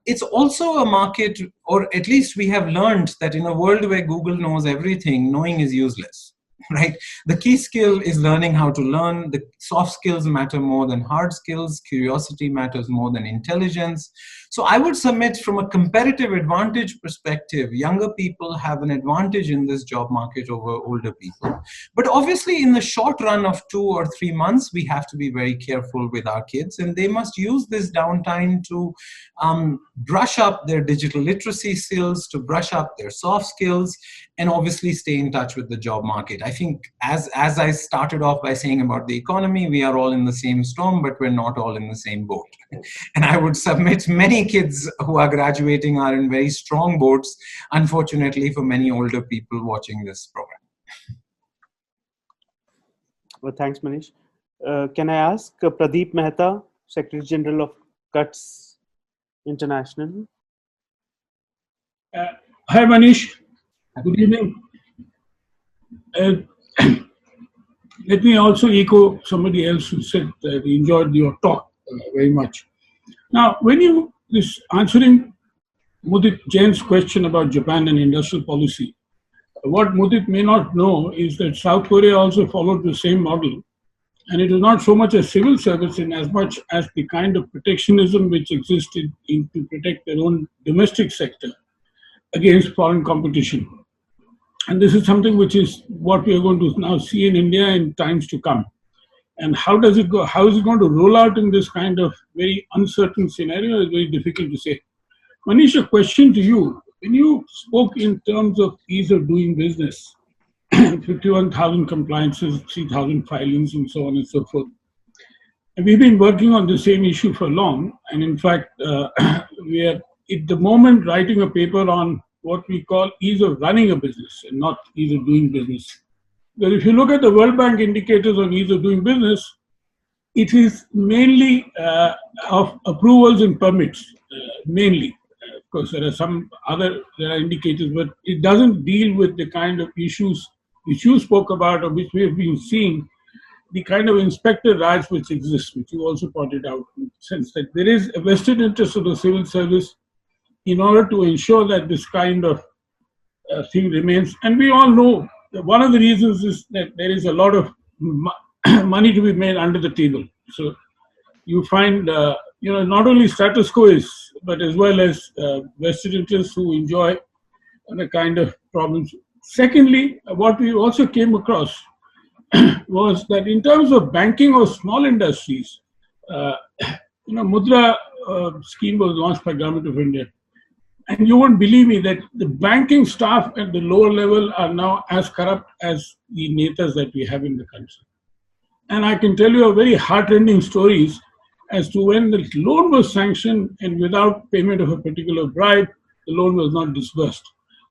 it's also a market, or at least we have learned that in a world where Google knows everything, knowing is useless. Right? The key skill is learning how to learn. The soft skills matter more than hard skills. Curiosity matters more than intelligence. So I would submit from a competitive advantage perspective, younger people have an advantage in this job market over older people. But obviously in the short run of 2 or 3 months, we have to be very careful with our kids, and they must use this downtime to brush up their digital literacy skills, to brush up their soft skills, and obviously stay in touch with the job market. I think as I started off by saying about the economy, we are all in the same storm, but we're not all in the same boat. And I would submit many kids who are graduating are in very strong boats, unfortunately for many older people watching this program. Well, thanks, Manish. Can I ask Pradeep Mehta, Secretary General of CUTS International? Hi, Manish. Good evening. Let me also echo somebody else who said that he enjoyed your talk very much. Now, when you answering Mudit Jain's question about Japan and industrial policy, what Mudit may not know is that South Korea also followed the same model, and it is not so much a civil service in as much as the kind of protectionism which existed to protect their own domestic sector against foreign competition. And this is something which is what we are going to now see in India in times to come. And how does it go? How is it going to roll out in this kind of very uncertain scenario is very difficult to say. Manish, a question to you. When you spoke in terms of ease of doing business, 51,000 compliances, 3,000 filings, and so on and so forth. And we've been working on the same issue for long. And in fact, we are at the moment writing a paper on what we call ease of running a business and not ease of doing business. Because if you look at the World Bank indicators on ease of doing business, it is mainly of approvals and permits. mainly. Of course, there are some other indicators, but it doesn't deal with the kind of issues which you spoke about or which we have been seeing, the kind of inspector Raj which exists, which you also pointed out, in the sense that there is a vested interest of the civil service in order to ensure that this kind of thing remains. And we all know that one of the reasons is that there is a lot of money to be made under the table. So you find, not only status quo is, but as well as vested interests who enjoy the kind of problems. Secondly, what we also came across was that in terms of banking or small industries, Mudra scheme was launched by Government of India. And you won't believe me that the banking staff at the lower level are now as corrupt as the netas that we have in the country. And I can tell you a very heartrending stories as to when the loan was sanctioned and without payment of a particular bribe, the loan was not disbursed.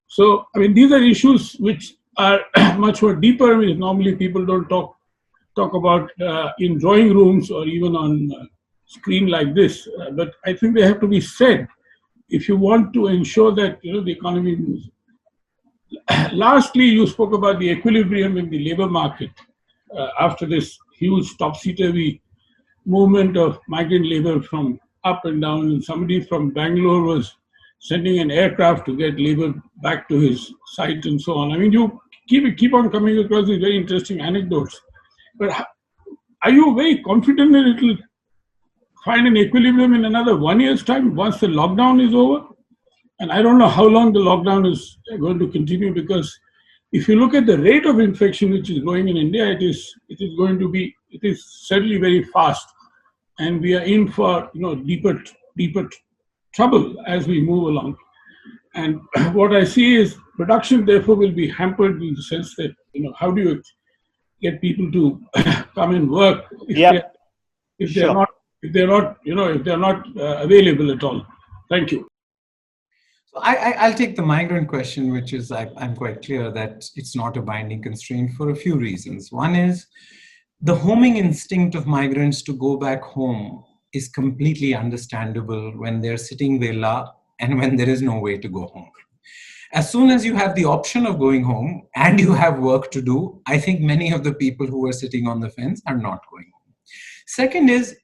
So, I mean, these are issues which are much more deeper. I mean, normally people don't talk about in drawing rooms or even on screen like this. But I think they have to be said if you want to ensure that the economy moves. Lastly, you spoke about the equilibrium in the labor market after this huge topsy-turvy movement of migrant labor from up and down, and somebody from Bangalore was sending an aircraft to get labor back to his site and so on. I mean, you keep on coming across these very interesting anecdotes. But are you very confident that it will find an equilibrium in another 1 year's time once the lockdown is over? And I don't know how long the lockdown is going to continue, because if you look at the rate of infection which is growing in India, it is certainly very fast, and we are in for deeper trouble as we move along. And what I see is production therefore will be hampered in the sense that how do you get people to come and work if they're not available at all. Thank you. So I'll take the migrant question, which is I'm quite clear that it's not a binding constraint for a few reasons. One is the homing instinct of migrants to go back home is completely understandable when they're sitting villa and when there is no way to go home. As soon as you have the option of going home and you have work to do, I think many of the people who are sitting on the fence are not going home. Second is,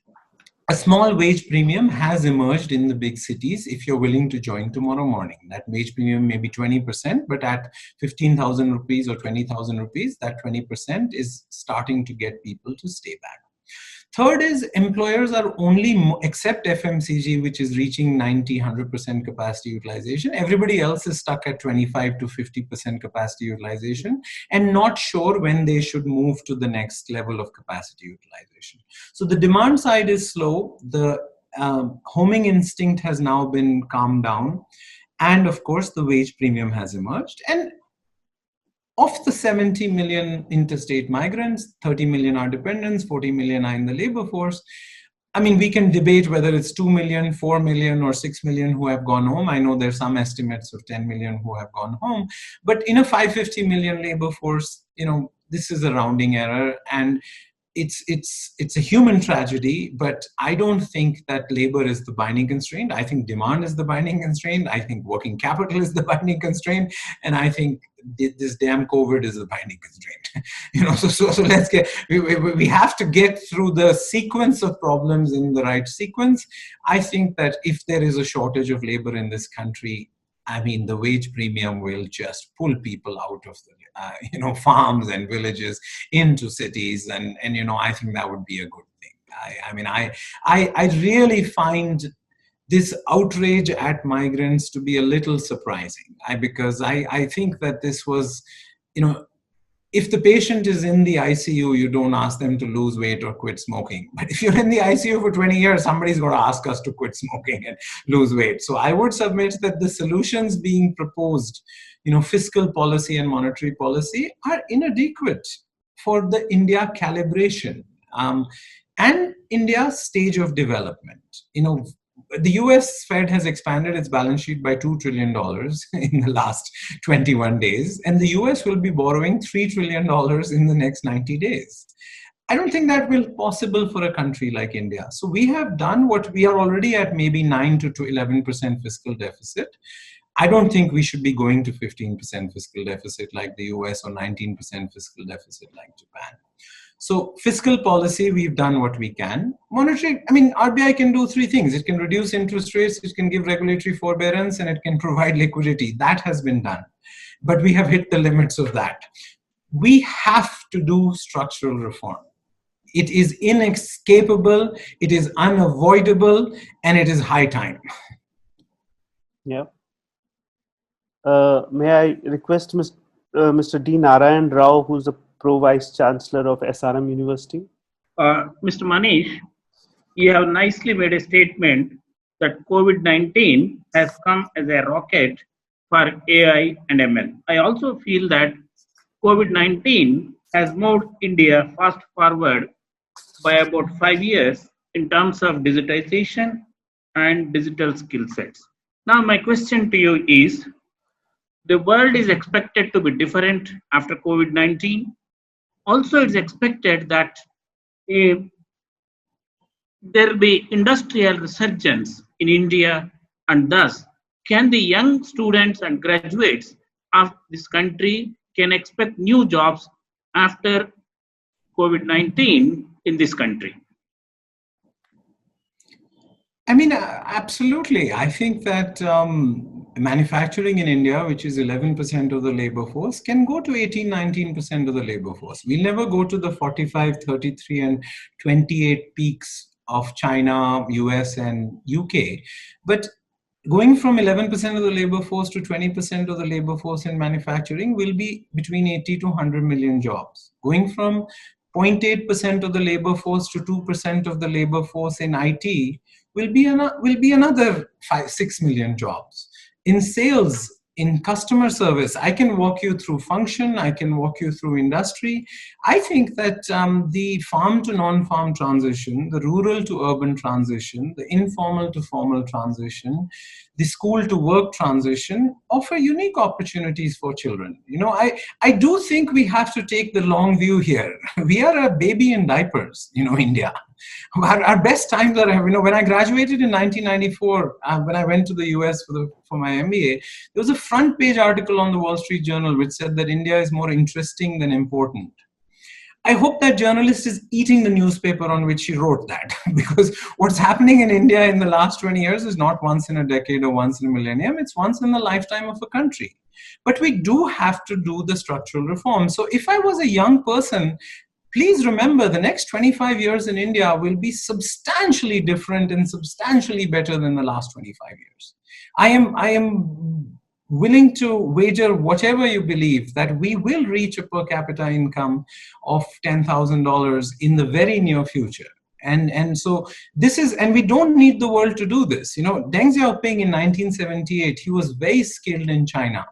a small wage premium has emerged in the big cities if you're willing to join tomorrow morning. That wage premium may be 20%, but at 15,000 rupees or 20,000 rupees, that 20% is starting to get people to stay back. Third is employers are only, except FMCG, which is reaching 90, 100% capacity utilization. Everybody else is stuck at 25 to 50% capacity utilization and not sure when they should move to the next level of capacity utilization. So the demand side is slow. The homing instinct has now been calmed down. And of course, the wage premium has emerged. And of the 70 million interstate migrants, 30 million are dependents, 40 million are in the labor force. I mean, we can debate whether it's 2 million, 4 million, or 6 million who have gone home. I know there's some estimates of 10 million who have gone home. But in a 550 million labor force, this is a rounding error. And it's a human tragedy, but I don't think that labor is the binding constraint. I think demand is the binding constraint. I think working capital is the binding constraint. And I think this damn COVID is the binding constraint. So let's we have to get through the sequence of problems in the right sequence. I think that if there is a shortage of labor in this country, I mean, the wage premium will just pull people out of the, farms and villages into cities. And I think that would be a good thing. I really find this outrage at migrants to be a little surprising because I think that this was, if the patient is in the ICU, you don't ask them to lose weight or quit smoking. But if you're in the ICU for 20 years, somebody's going to ask us to quit smoking and lose weight. So I would submit that the solutions being proposed, fiscal policy and monetary policy, are inadequate for the India calibration and India's stage of development. The US Fed has expanded its balance sheet by $2 trillion in the last 21 days, and the US will be borrowing $3 trillion in the next 90 days. I don't think that will be possible for a country like India. So we have done what we are already at, maybe 9 to 11% fiscal deficit. I don't think we should be going to 15% fiscal deficit like the US or 19% fiscal deficit like Japan. So fiscal policy, we've done what we can. Monetary, I mean, RBI can do three things. It can reduce interest rates, it can give regulatory forbearance, and it can provide liquidity. That has been done. But we have hit the limits of that. We have to do structural reform. It is inescapable, it is unavoidable, and it is high time. Yeah. May I request Mr. D. Narayan Rao, who's the Pro Vice Chancellor of SRM University? Mr. Manish, you have nicely made a statement that COVID-19 has come as a rocket for AI and ML. I also feel that COVID-19 has moved India fast forward by about 5 years in terms of digitization and digital skill sets. Now, my question to you is, the world is expected to be different after COVID-19. Also, it's expected that there will be industrial resurgence in India, and thus, can the young students and graduates of this country can expect new jobs after COVID-19 in this country? I mean, absolutely. I think that manufacturing in India, which is 11% of the labor force, can go to 18, 19% of the labor force. We'll never go to the 45, 33, and 28 peaks of China, US, and UK. But going from 11% of the labor force to 20% of the labor force in manufacturing will be between 80 to 100 million jobs. Going from 0.8% of the labor force to 2% of the labor force in IT will be another 5-6 million jobs. In sales, in customer service, I can walk you through function, I can walk you through industry. I think that the farm to non-farm transition, the rural to urban transition, the informal to formal transition, the school to work transition offer unique opportunities for children. You know, I do think we have to take the long view here. We are a baby in diapers, you know, India. Our best times are, you know, when I graduated in 1994, when I went to the US for my MBA, there was a front page article on the Wall Street Journal which said that India is more interesting than important. I hope that journalist is eating the newspaper on which she wrote that, because what's happening in India in the last 20 years is not once in a decade or once in a millennium, it's once in the lifetime of a country. But we do have to do the structural reform. So if I was a young person, please remember the next 25 years in India will be substantially different and substantially better than the last 25 years. I am willing to wager whatever you believe that we will reach a per capita income of $10,000 in the very near future. And so this is, and we don't need the world to do this. You know, Deng Xiaoping in 1978, he was very skilled in China.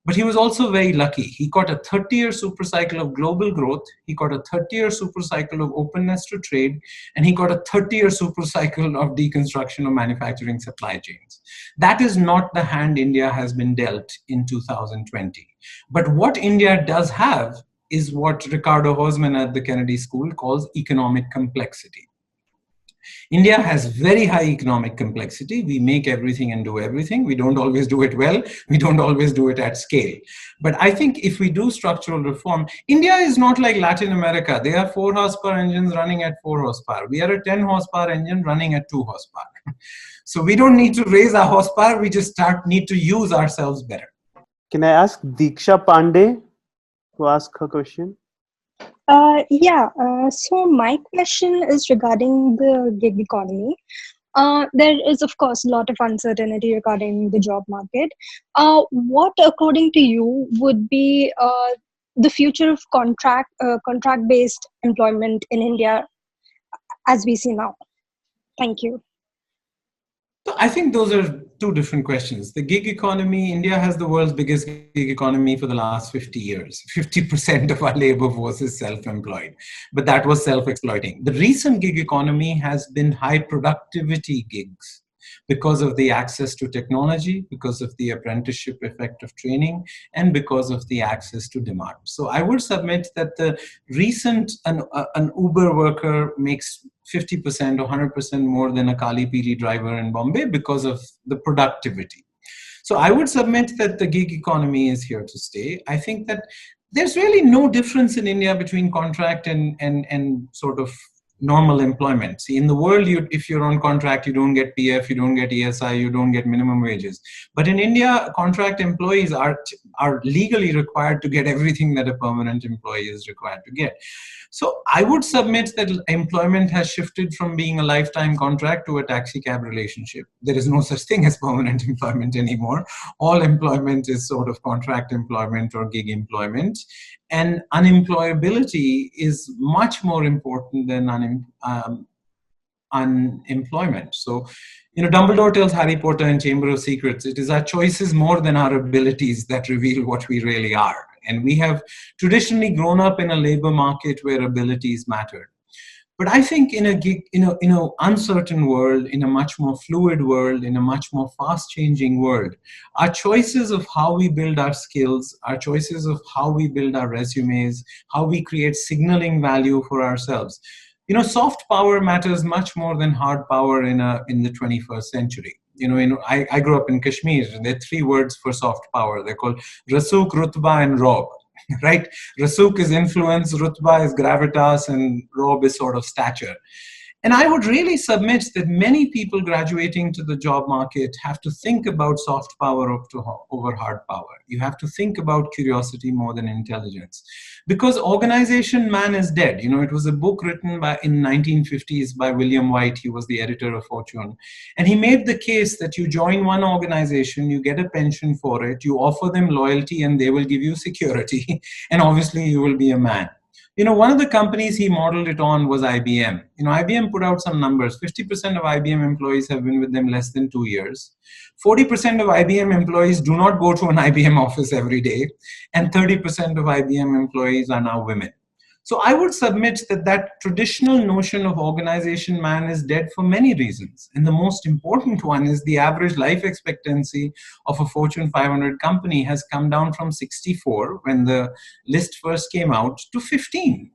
But he was also very lucky. He got a 30-year super cycle of global growth. He got a 30-year super cycle of openness to trade. And he got a 30-year super cycle of deconstruction of manufacturing supply chains. That is not the hand India has been dealt in 2020. But what India does have is what Ricardo Hosman at the Kennedy School calls economic complexity. India has very high economic complexity. We make everything and do everything. We don't always do it well. We don't always do it at scale. But I think if we do structural reform, India is not like Latin America. They are 4 horsepower engines running at 4 horsepower. We are a 10 horsepower engine running at 2 horsepower. So we don't need to raise our horsepower. We just need to use ourselves better. Can I ask Diksha Pandey to ask her question? So my question is regarding the gig economy. There is, of course, a lot of uncertainty regarding the job market. What, according to you, would be the future of contract-based employment in India as we see now? Thank you. So I think those are two different questions. The gig economy, India has the world's biggest gig economy for the last 50 years. 50% of our labor force is self-employed, but that was self-exploiting. The recent gig economy has been high productivity gigs. because of the access to technology, because of the apprenticeship effect of training, and because of the access to demand. So I would submit that the recent, an Uber worker makes 50% or 100% more than a Kali Pili driver in Bombay because of the productivity. So I would submit that the gig economy is here to stay. I think that there's really no difference in India between contract and sort of normal employment. See, in the world, if you're on contract, you don't get PF, you don't get ESI, you don't get minimum wages. But in India, contract employees are legally required to get everything that a permanent employee is required to get. So I would submit that employment has shifted from being a lifetime contract to a taxi cab relationship. There is no such thing as permanent employment anymore. All employment is sort of contract employment or gig employment. And unemployability is much more important than unemployment. So, Dumbledore tells Harry Potter in Chamber of Secrets, it is our choices more than our abilities that reveal what we really are. And we have traditionally grown up in a labor market where abilities mattered. But I think in a uncertain world, in a much more fluid world, in a much more fast-changing world, our choices of how we build our skills, our choices of how we build our resumes, how we create signaling value for ourselves, soft power matters much more than hard power in the 21st century. I grew up in Kashmir. There are 3 words for soft power. They're called Rasuk, Rutba, and Rob. Right? Rasuk is influence, Rutba is gravitas, and Rob is sort of stature. And I would really submit that many people graduating to the job market have to think about soft power over hard power. You have to think about curiosity more than intelligence. Because organization man is dead. It was a book written in 1950s by William White. He was the editor of Fortune. And he made the case that you join one organization, you get a pension for it, you offer them loyalty, and they will give you security. And obviously you will be a man. One of the companies he modeled it on was IBM. IBM put out some numbers. 50% of IBM employees have been with them less than 2 years. 40% of IBM employees do not go to an IBM office every day. And 30% of IBM employees are now women. So I would submit that traditional notion of organization man is dead for many reasons. And the most important one is the average life expectancy of a Fortune 500 company has come down from 64 when the list first came out to 15.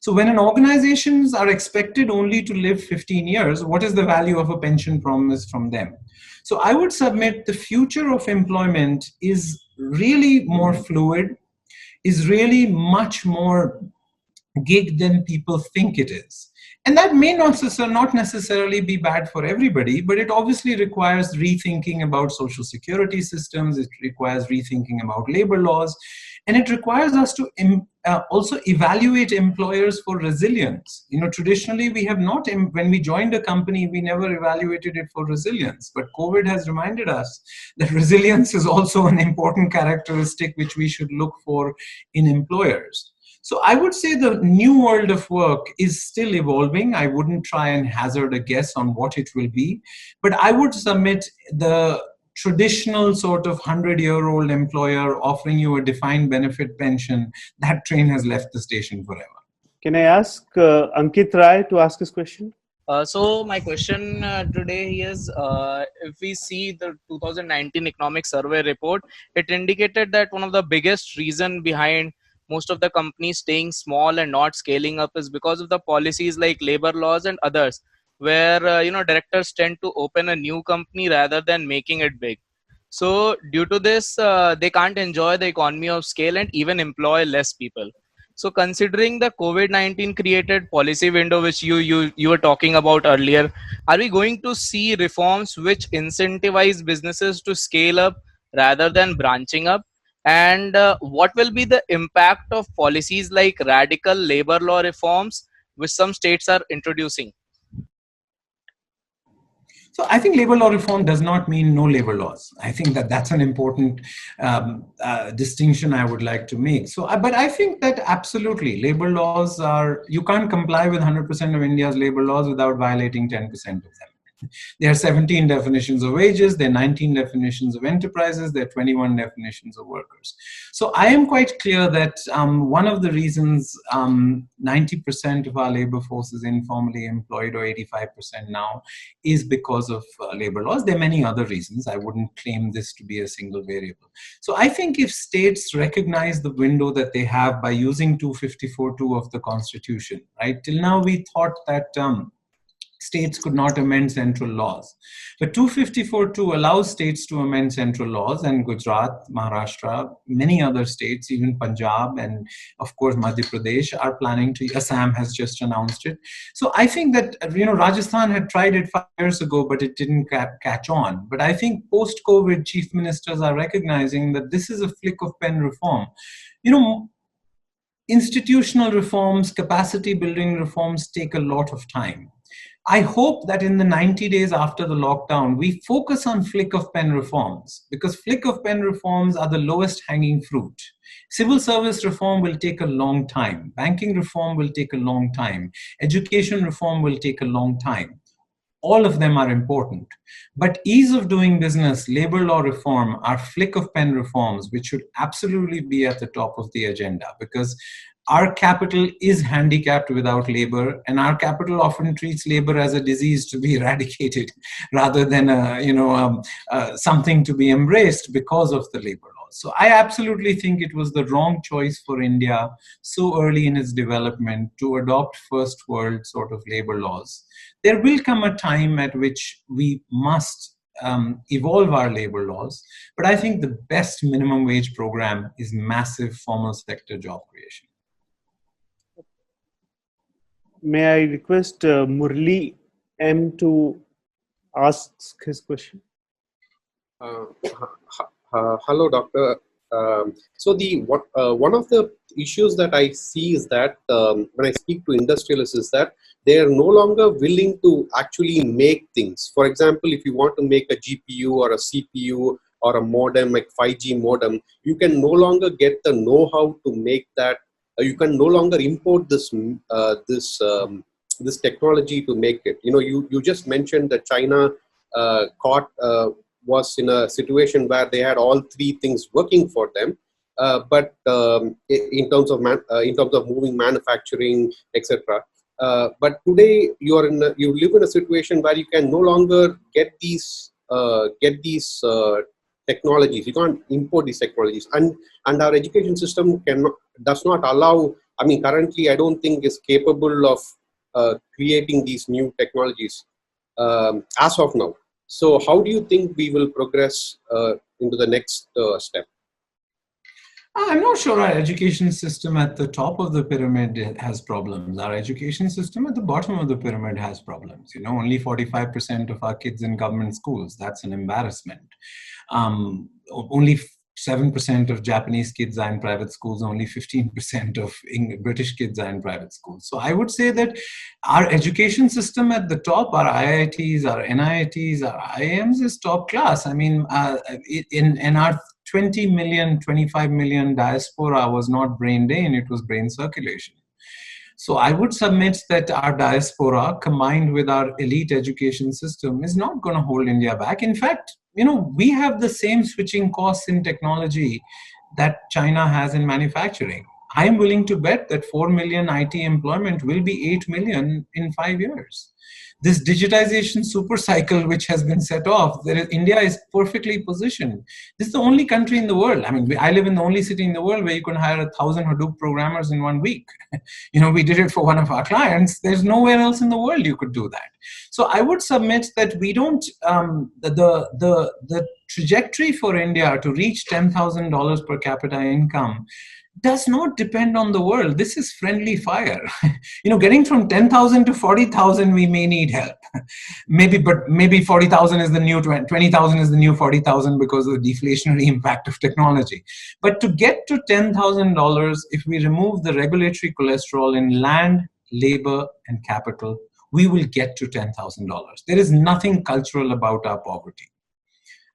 So when organizations are expected only to live 15 years, what is the value of a pension promise from them? So I would submit the future of employment is really more fluid, is really much more gig than people think it is. And that may not necessarily be bad for everybody, but it obviously requires rethinking about social security systems, it requires rethinking about labor laws, and it requires us to also evaluate employers for resilience. Traditionally we have not, when we joined a company, we never evaluated it for resilience, but COVID has reminded us that resilience is also an important characteristic which we should look for in employers. So I would say the new world of work is still evolving. I wouldn't try and hazard a guess on what it will be, but I would submit the traditional sort of 100-year-old employer offering you a defined benefit pension, that train has left the station forever. Can I ask Ankit Rai to ask his question? So my question today is, if we see the 2019 economic survey report, it indicated that one of the biggest reason behind most of the companies staying small and not scaling up is because of the policies like labor laws and others, where directors tend to open a new company rather than making it big. So due to this, they can't enjoy the economy of scale and even employ less people. So considering the COVID-19 created policy window, which you were talking about earlier, are we going to see reforms which incentivize businesses to scale up rather than branching up? And what will be the impact of policies like radical labor law reforms, which some states are introducing? So I think labor law reform does not mean no labor laws. I think that's an important distinction I would like to make. So, but I think that absolutely labor laws you can't comply with 100% of India's labor laws without violating 10% of them. There are 17 definitions of wages, there are 19 definitions of enterprises, there are 21 definitions of workers. So I am quite clear that one of the reasons 90% of our labor force is informally employed, or 85% now, is because of labor laws. There are many other reasons. I wouldn't claim this to be a single variable. So I think if states recognize the window that they have by using 254(2) of the Constitution, right? Till now we thought that states could not amend central laws. But 254(2) allows states to amend central laws, and Gujarat, Maharashtra, many other states, even Punjab and of course Madhya Pradesh are planning to, Assam has just announced it. So I think that, Rajasthan had tried it 5 years ago, but it didn't catch on. But I think post-COVID chief ministers are recognizing that this is a flick of pen reform. Institutional reforms, capacity building reforms take a lot of time. I hope that in the 90 days after the lockdown, we focus on flick of pen reforms, because flick of pen reforms are the lowest hanging fruit. Civil service reform will take a long time. Banking reform will take a long time. Education reform will take a long time. All of them are important. But ease of doing business, labor law reform are flick of pen reforms, which should absolutely be at the top of the agenda, because our capital is handicapped without labor, and our capital often treats labor as a disease to be eradicated rather than something to be embraced because of the labor laws. So I absolutely think it was the wrong choice for India so early in its development to adopt first world sort of labor laws. There will come a time at which we must evolve our labor laws, but I think the best minimum wage program is massive formal sector job creation. May I request Murli M to ask his question? Hello, Doctor. So one of the issues that I see is that when I speak to industrialists is that they are no longer willing to actually make things. For example, if you want to make a GPU or a CPU or a modem, like 5G modem, you can no longer get the know-how to make that. You can no longer import this technology to make it. You just mentioned that China was in a situation where they had all three things working for them, but in terms of moving manufacturing, etc. But today you live in a situation where you can no longer get these technologies. You can't import these technologies, and our education system does not allow. I mean, currently, I don't think is capable of creating these new technologies as of now. So, how do you think we will progress into the next step? I'm not sure our education system at the top of the pyramid has problems. Our education system at the bottom of the pyramid has problems. Only 45% of our kids in government schools. That's an embarrassment. Only 7% of Japanese kids are in private schools, only 15% of British kids are in private schools. So I would say that our education system at the top, our IITs, our NIITs, our IIMs is top class. I mean, in our 20 million, 25 million diaspora was not brain drain, it was brain circulation. So I would submit that our diaspora combined with our elite education system is not going to hold India back. In fact, we have the same switching costs in technology that China has in manufacturing. I am willing to bet that 4 million IT employment will be 8 million in 5 years. This digitization super cycle which has been set off, India is perfectly positioned. This is the only country in the world. I mean, I live in the only city in the world where you can hire 1,000 Hadoop programmers in 1 week. We did it for one of our clients. There's nowhere else in the world you could do that. So I would submit that we don't, the trajectory for India to reach $10,000 per capita income does not depend on the world. This is friendly fire. Getting from 10,000 to 40,000, we may need help. Maybe 40,000 is the new 20,000 is the new 40,000 because of the deflationary impact of technology. But to get to $10,000, if we remove the regulatory cholesterol in land, labor, and capital, we will get to $10,000. There is nothing cultural about our poverty.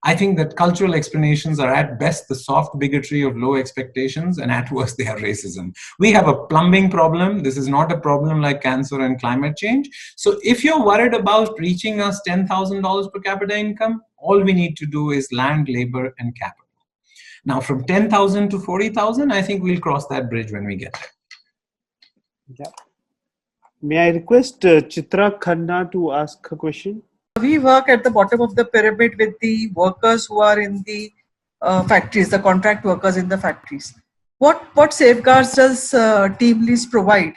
I think that cultural explanations are at best the soft bigotry of low expectations, and at worst they are racism. We have a plumbing problem. This is not a problem like cancer and climate change. So if you're worried about reaching us $10,000 per capita income, all we need to do is land, labor, and capital. Now, from 10,000 to 40,000, I think we'll cross that bridge when we get there. Yeah. May I request Chitra Khanna to ask a question? We work at the bottom of the pyramid with the workers who are in the factories, the contract workers in the factories. What safeguards does TeamLease provide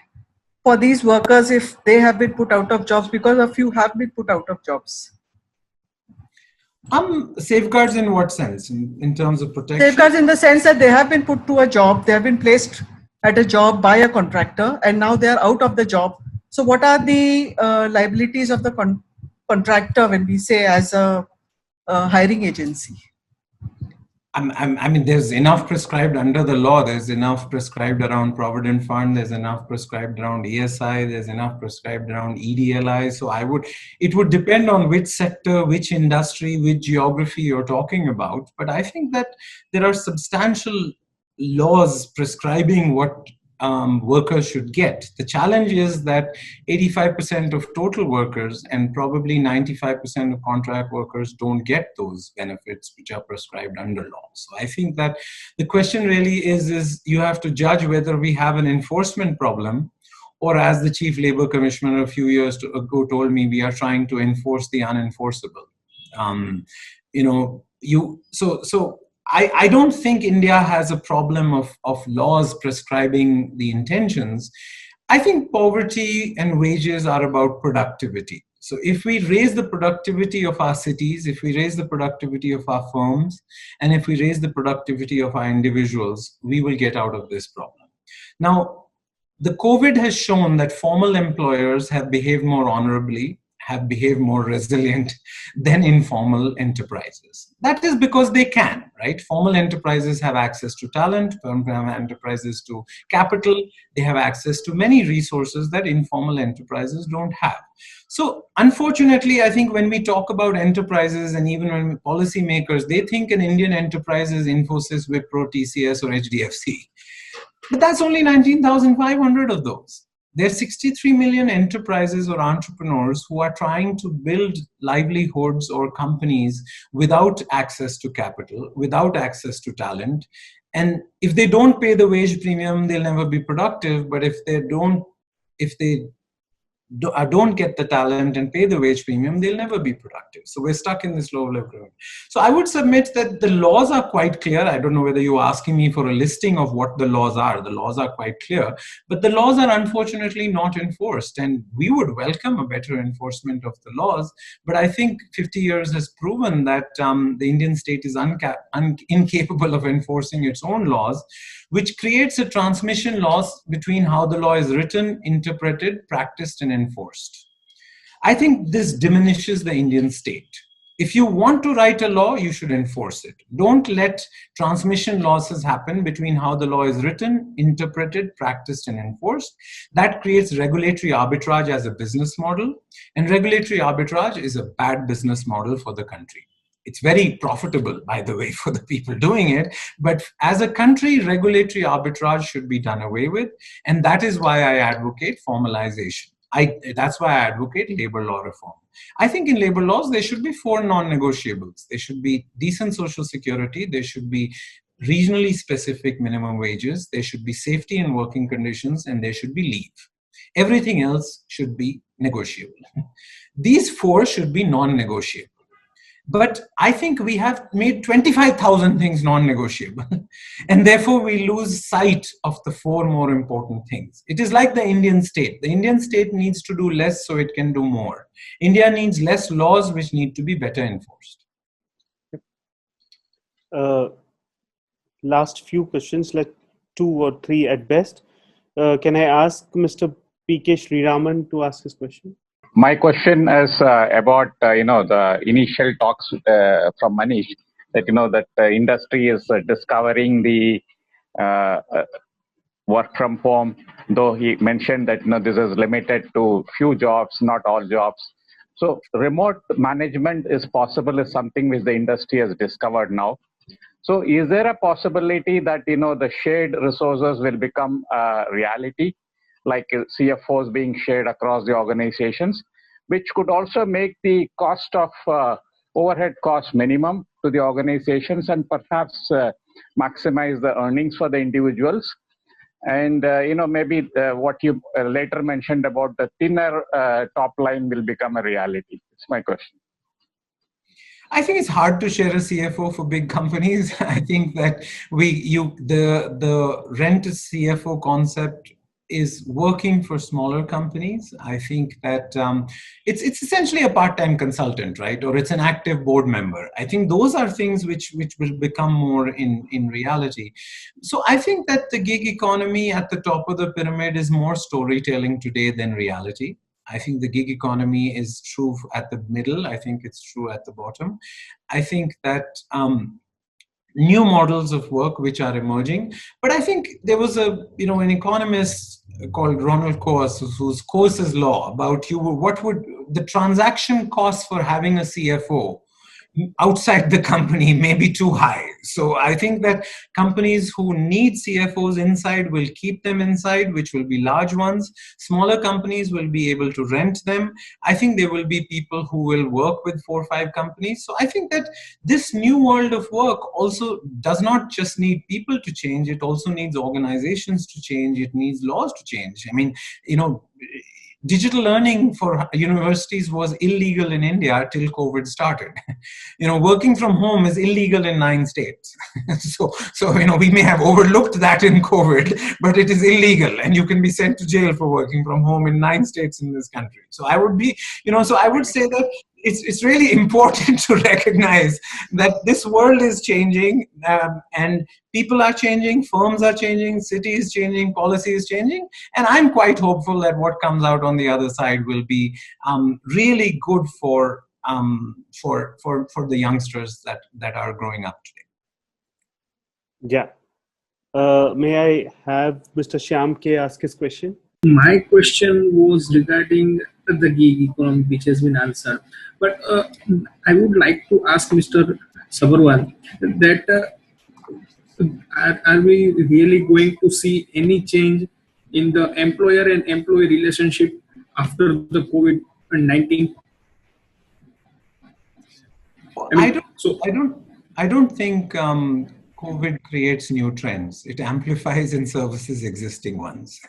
for these workers if they have been put out of jobs, because a few have been put out of jobs? Safeguards in what sense? In terms of protection? Safeguards in the sense that they have been put to a job, they have been placed at a job by a contractor, and now they are out of the job. So what are the liabilities of the contractor when we say as a hiring agency? I mean, there's enough prescribed under the law. There's enough prescribed around Provident Fund. There's enough prescribed around ESI. There's enough prescribed around EDLI. So it would depend on which sector, which industry, which geography you're talking about. But I think that there are substantial laws prescribing what workers should get. The challenge is that 85% of total workers and probably 95% of contract workers don't get those benefits which are prescribed under law. So I think that the question really is you have to judge whether we have an enforcement problem, or as the Chief Labor Commissioner a few years ago told me, we are trying to enforce the unenforceable. I don't think India has a problem of laws prescribing the intentions. I think poverty and wages are about productivity. So if we raise the productivity of our cities, if we raise the productivity of our firms, and if we raise the productivity of our individuals, we will get out of this problem. Now, the COVID has shown that formal employers have behaved more honorably, have behaved more resilient than informal enterprises. That is because they can, right? Formal enterprises have access to talent, formal enterprises to capital, they have access to many resources that informal enterprises don't have. So unfortunately, I think when we talk about enterprises and even when policymakers, they think an Indian enterprise is Infosys, Wipro, TCS or HDFC. But that's only 19,500 of those. There are 63 million enterprises or entrepreneurs who are trying to build livelihoods or companies without access to capital, without access to talent. And if they don't pay the wage premium, they'll never be productive. But if they don't get the talent and pay the wage premium, they'll never be productive. So we're stuck in this low level pyramid. So I would submit that the laws are quite clear. I don't know whether you're asking me for a listing of what the laws are. The laws are quite clear, but the laws are unfortunately not enforced. And we would welcome a better enforcement of the laws. But I think 50 years has proven that the Indian state is incapable of enforcing its own laws, which creates a transmission loss between how the law is written, interpreted, practiced, and enforced. I think this diminishes the Indian state. If you want to write a law, you should enforce it. Don't let transmission losses happen between how the law is written, interpreted, practiced, and enforced. That creates regulatory arbitrage as a business model, and regulatory arbitrage is a bad business model for the country. It's very profitable, by the way, for the people doing it. But as a country, regulatory arbitrage should be done away with. And that is why I advocate formalization. That's why I advocate labor law reform. I think in labor laws, there should be 4 non-negotiables. There should be decent social security. There should be regionally specific minimum wages. There should be safety and working conditions, and there should be leave. Everything else should be negotiable. These 4 should be non-negotiable. But I think we have made 25,000 things non-negotiable. And therefore, we lose sight of the 4 more important things. It is like the Indian state. The Indian state needs to do less so it can do more. India needs less laws which need to be better enforced. Last few questions, like 2 or 3 at best. Can I ask Mr. P.K. Sriraman to ask his question? My question is about the initial talks from Manish that that the industry is discovering the work from home. Though he mentioned that this is limited to few jobs, not all jobs. So remote management is possible, is something which the industry has discovered now. So is there a possibility that, the shared resources will become a reality, like CFOs being shared across the organizations, which could also make the cost of overhead cost minimum to the organizations and perhaps maximize the earnings for the individuals? And maybe what you later mentioned about the thinner top line will become a reality. It's my question. I think it's hard to share a CFO for big companies. I think that the rent a CFO concept is working for smaller companies. I think that it's essentially a part-time consultant, right? Or it's an active board member. I think those are things which will become more in reality. So I think that the gig economy at the top of the pyramid is more storytelling today than reality. I think the gig economy is true at the middle. I think it's true at the bottom. I think that new models of work which are emerging. But I think there was an economist called Ronald Coase, whose Coase's law about what would the transaction cost for having a CFO outside the company may be too high. So I think that companies who need CFOs inside will keep them inside, which will be large ones. Smaller companies will be able to rent them. I think there will be people who will work with 4 or 5 companies. So I think that this new world of work also does not just need people to change. It also needs organizations to change. It needs laws to change. I mean, digital learning for universities was illegal in India till COVID started. Working from home is illegal in 9 states. so we may have overlooked that in COVID, but it is illegal, and you can be sent to jail for working from home in 9 states in this country. So I would say that it's really important to recognize that this world is changing, and people are changing, firms are changing, cities is changing, policy is changing, and I'm quite hopeful that what comes out on the other side will be really good for the youngsters that are growing up today. Yeah. May I have Mr. Shyam K ask his question? My question was regarding the gig economy, which has been answered. But I would like to ask Mr. Sabharwal that are we really going to see any change in the employer and employee relationship after the COVID-19? I don't think COVID creates new trends. It amplifies and services existing ones.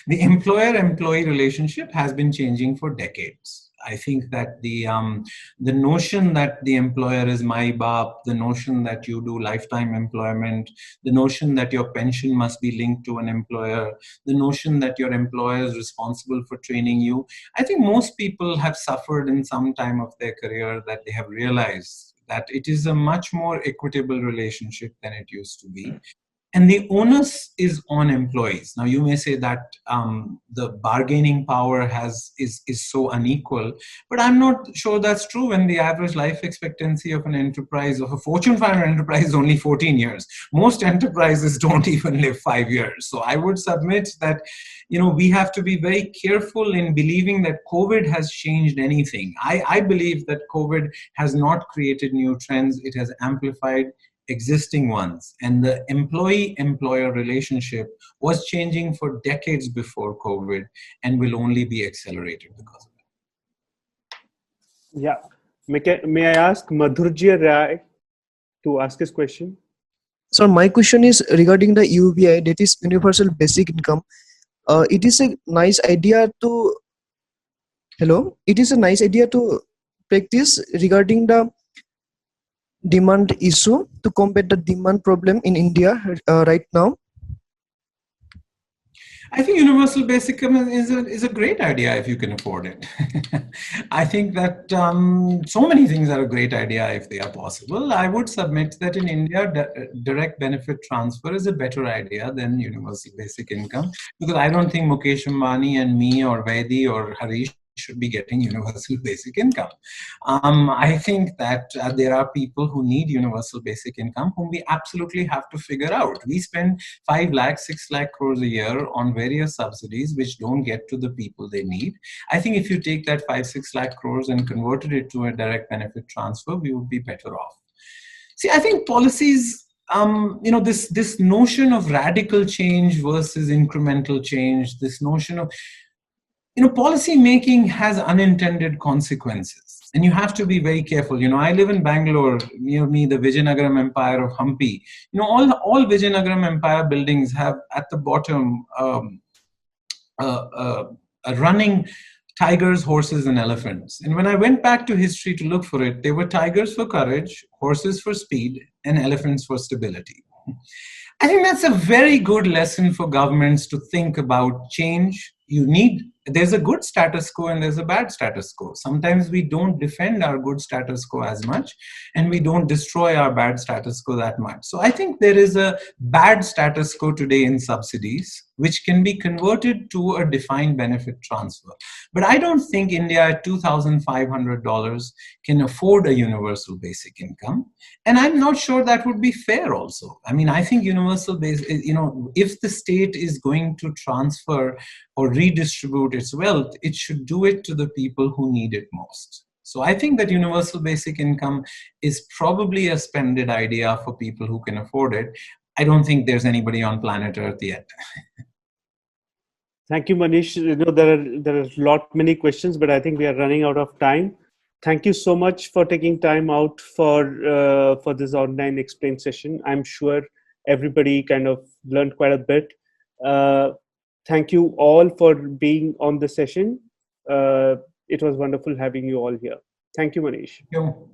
The employer-employee relationship has been changing for decades. I think that the notion that the employer is my baap, the notion that you do lifetime employment, the notion that your pension must be linked to an employer, the notion that your employer is responsible for training you. I think most people have suffered in some time of their career that they have realized that it is a much more equitable relationship than it used to be. And the onus is on employees. Now, you may say that the bargaining power is so unequal, but I'm not sure that's true when the average life expectancy of an enterprise, of a Fortune 500 enterprise, is only 14 years. Most enterprises don't even live 5 years. So I would submit that, we have to be very careful in believing that COVID has changed anything. I believe that COVID has not created new trends. It has amplified existing ones, and the employee-employer relationship was changing for decades before COVID and will only be accelerated because of it. Yeah. May I ask Madhurjya Rai to ask his question? So my question is regarding the UBI, that is Universal Basic Income. It is a nice idea to practice regarding the demand issue to combat the demand problem in India right now. I think universal basic income is a great idea if you can afford it. I think that so many things are a great idea if they are possible. I would submit that in India, direct benefit transfer is a better idea than universal basic income, because I don't think Mukesh Ambani and me or Vaidi or Harish should be getting universal basic income. I think that there are people who need universal basic income whom we absolutely have to figure out. We spend 5 lakh, 6 lakh crores a year on various subsidies which don't get to the people they need. I think if you take that 5, 6 lakh crores and converted it to a direct benefit transfer, we would be better off. See, I think policies, this notion of radical change versus incremental change, this notion of, policy making has unintended consequences. And you have to be very careful. I live in Bangalore, near me, the Vijayanagaram Empire of Hampi. All Vijayanagaram Empire buildings have at the bottom a running tigers, horses, and elephants. And when I went back to history to look for it, there were tigers for courage, horses for speed, and elephants for stability. I think that's a very good lesson for governments to think about change. There's a good status quo and there's a bad status quo. Sometimes we don't defend our good status quo as much, and we don't destroy our bad status quo that much. So I think there is a bad status quo today in subsidies, which can be converted to a defined benefit transfer. But I don't think India at $2,500 can afford a universal basic income. And I'm not sure that would be fair also. I mean, I think universal basic, if the state is going to transfer or redistribute its wealth, it should do it to the people who need it most. So I think that universal basic income is probably a splendid idea for people who can afford it. I don't think there's anybody on planet Earth yet. Thank you, Manish. There are many questions, but I think we are running out of time. Thank you so much for taking time out for this online explain session. I'm sure everybody kind of learned quite a bit. Thank you all for being on the session. It was wonderful having you all here. Thank you, Manish. Thank you.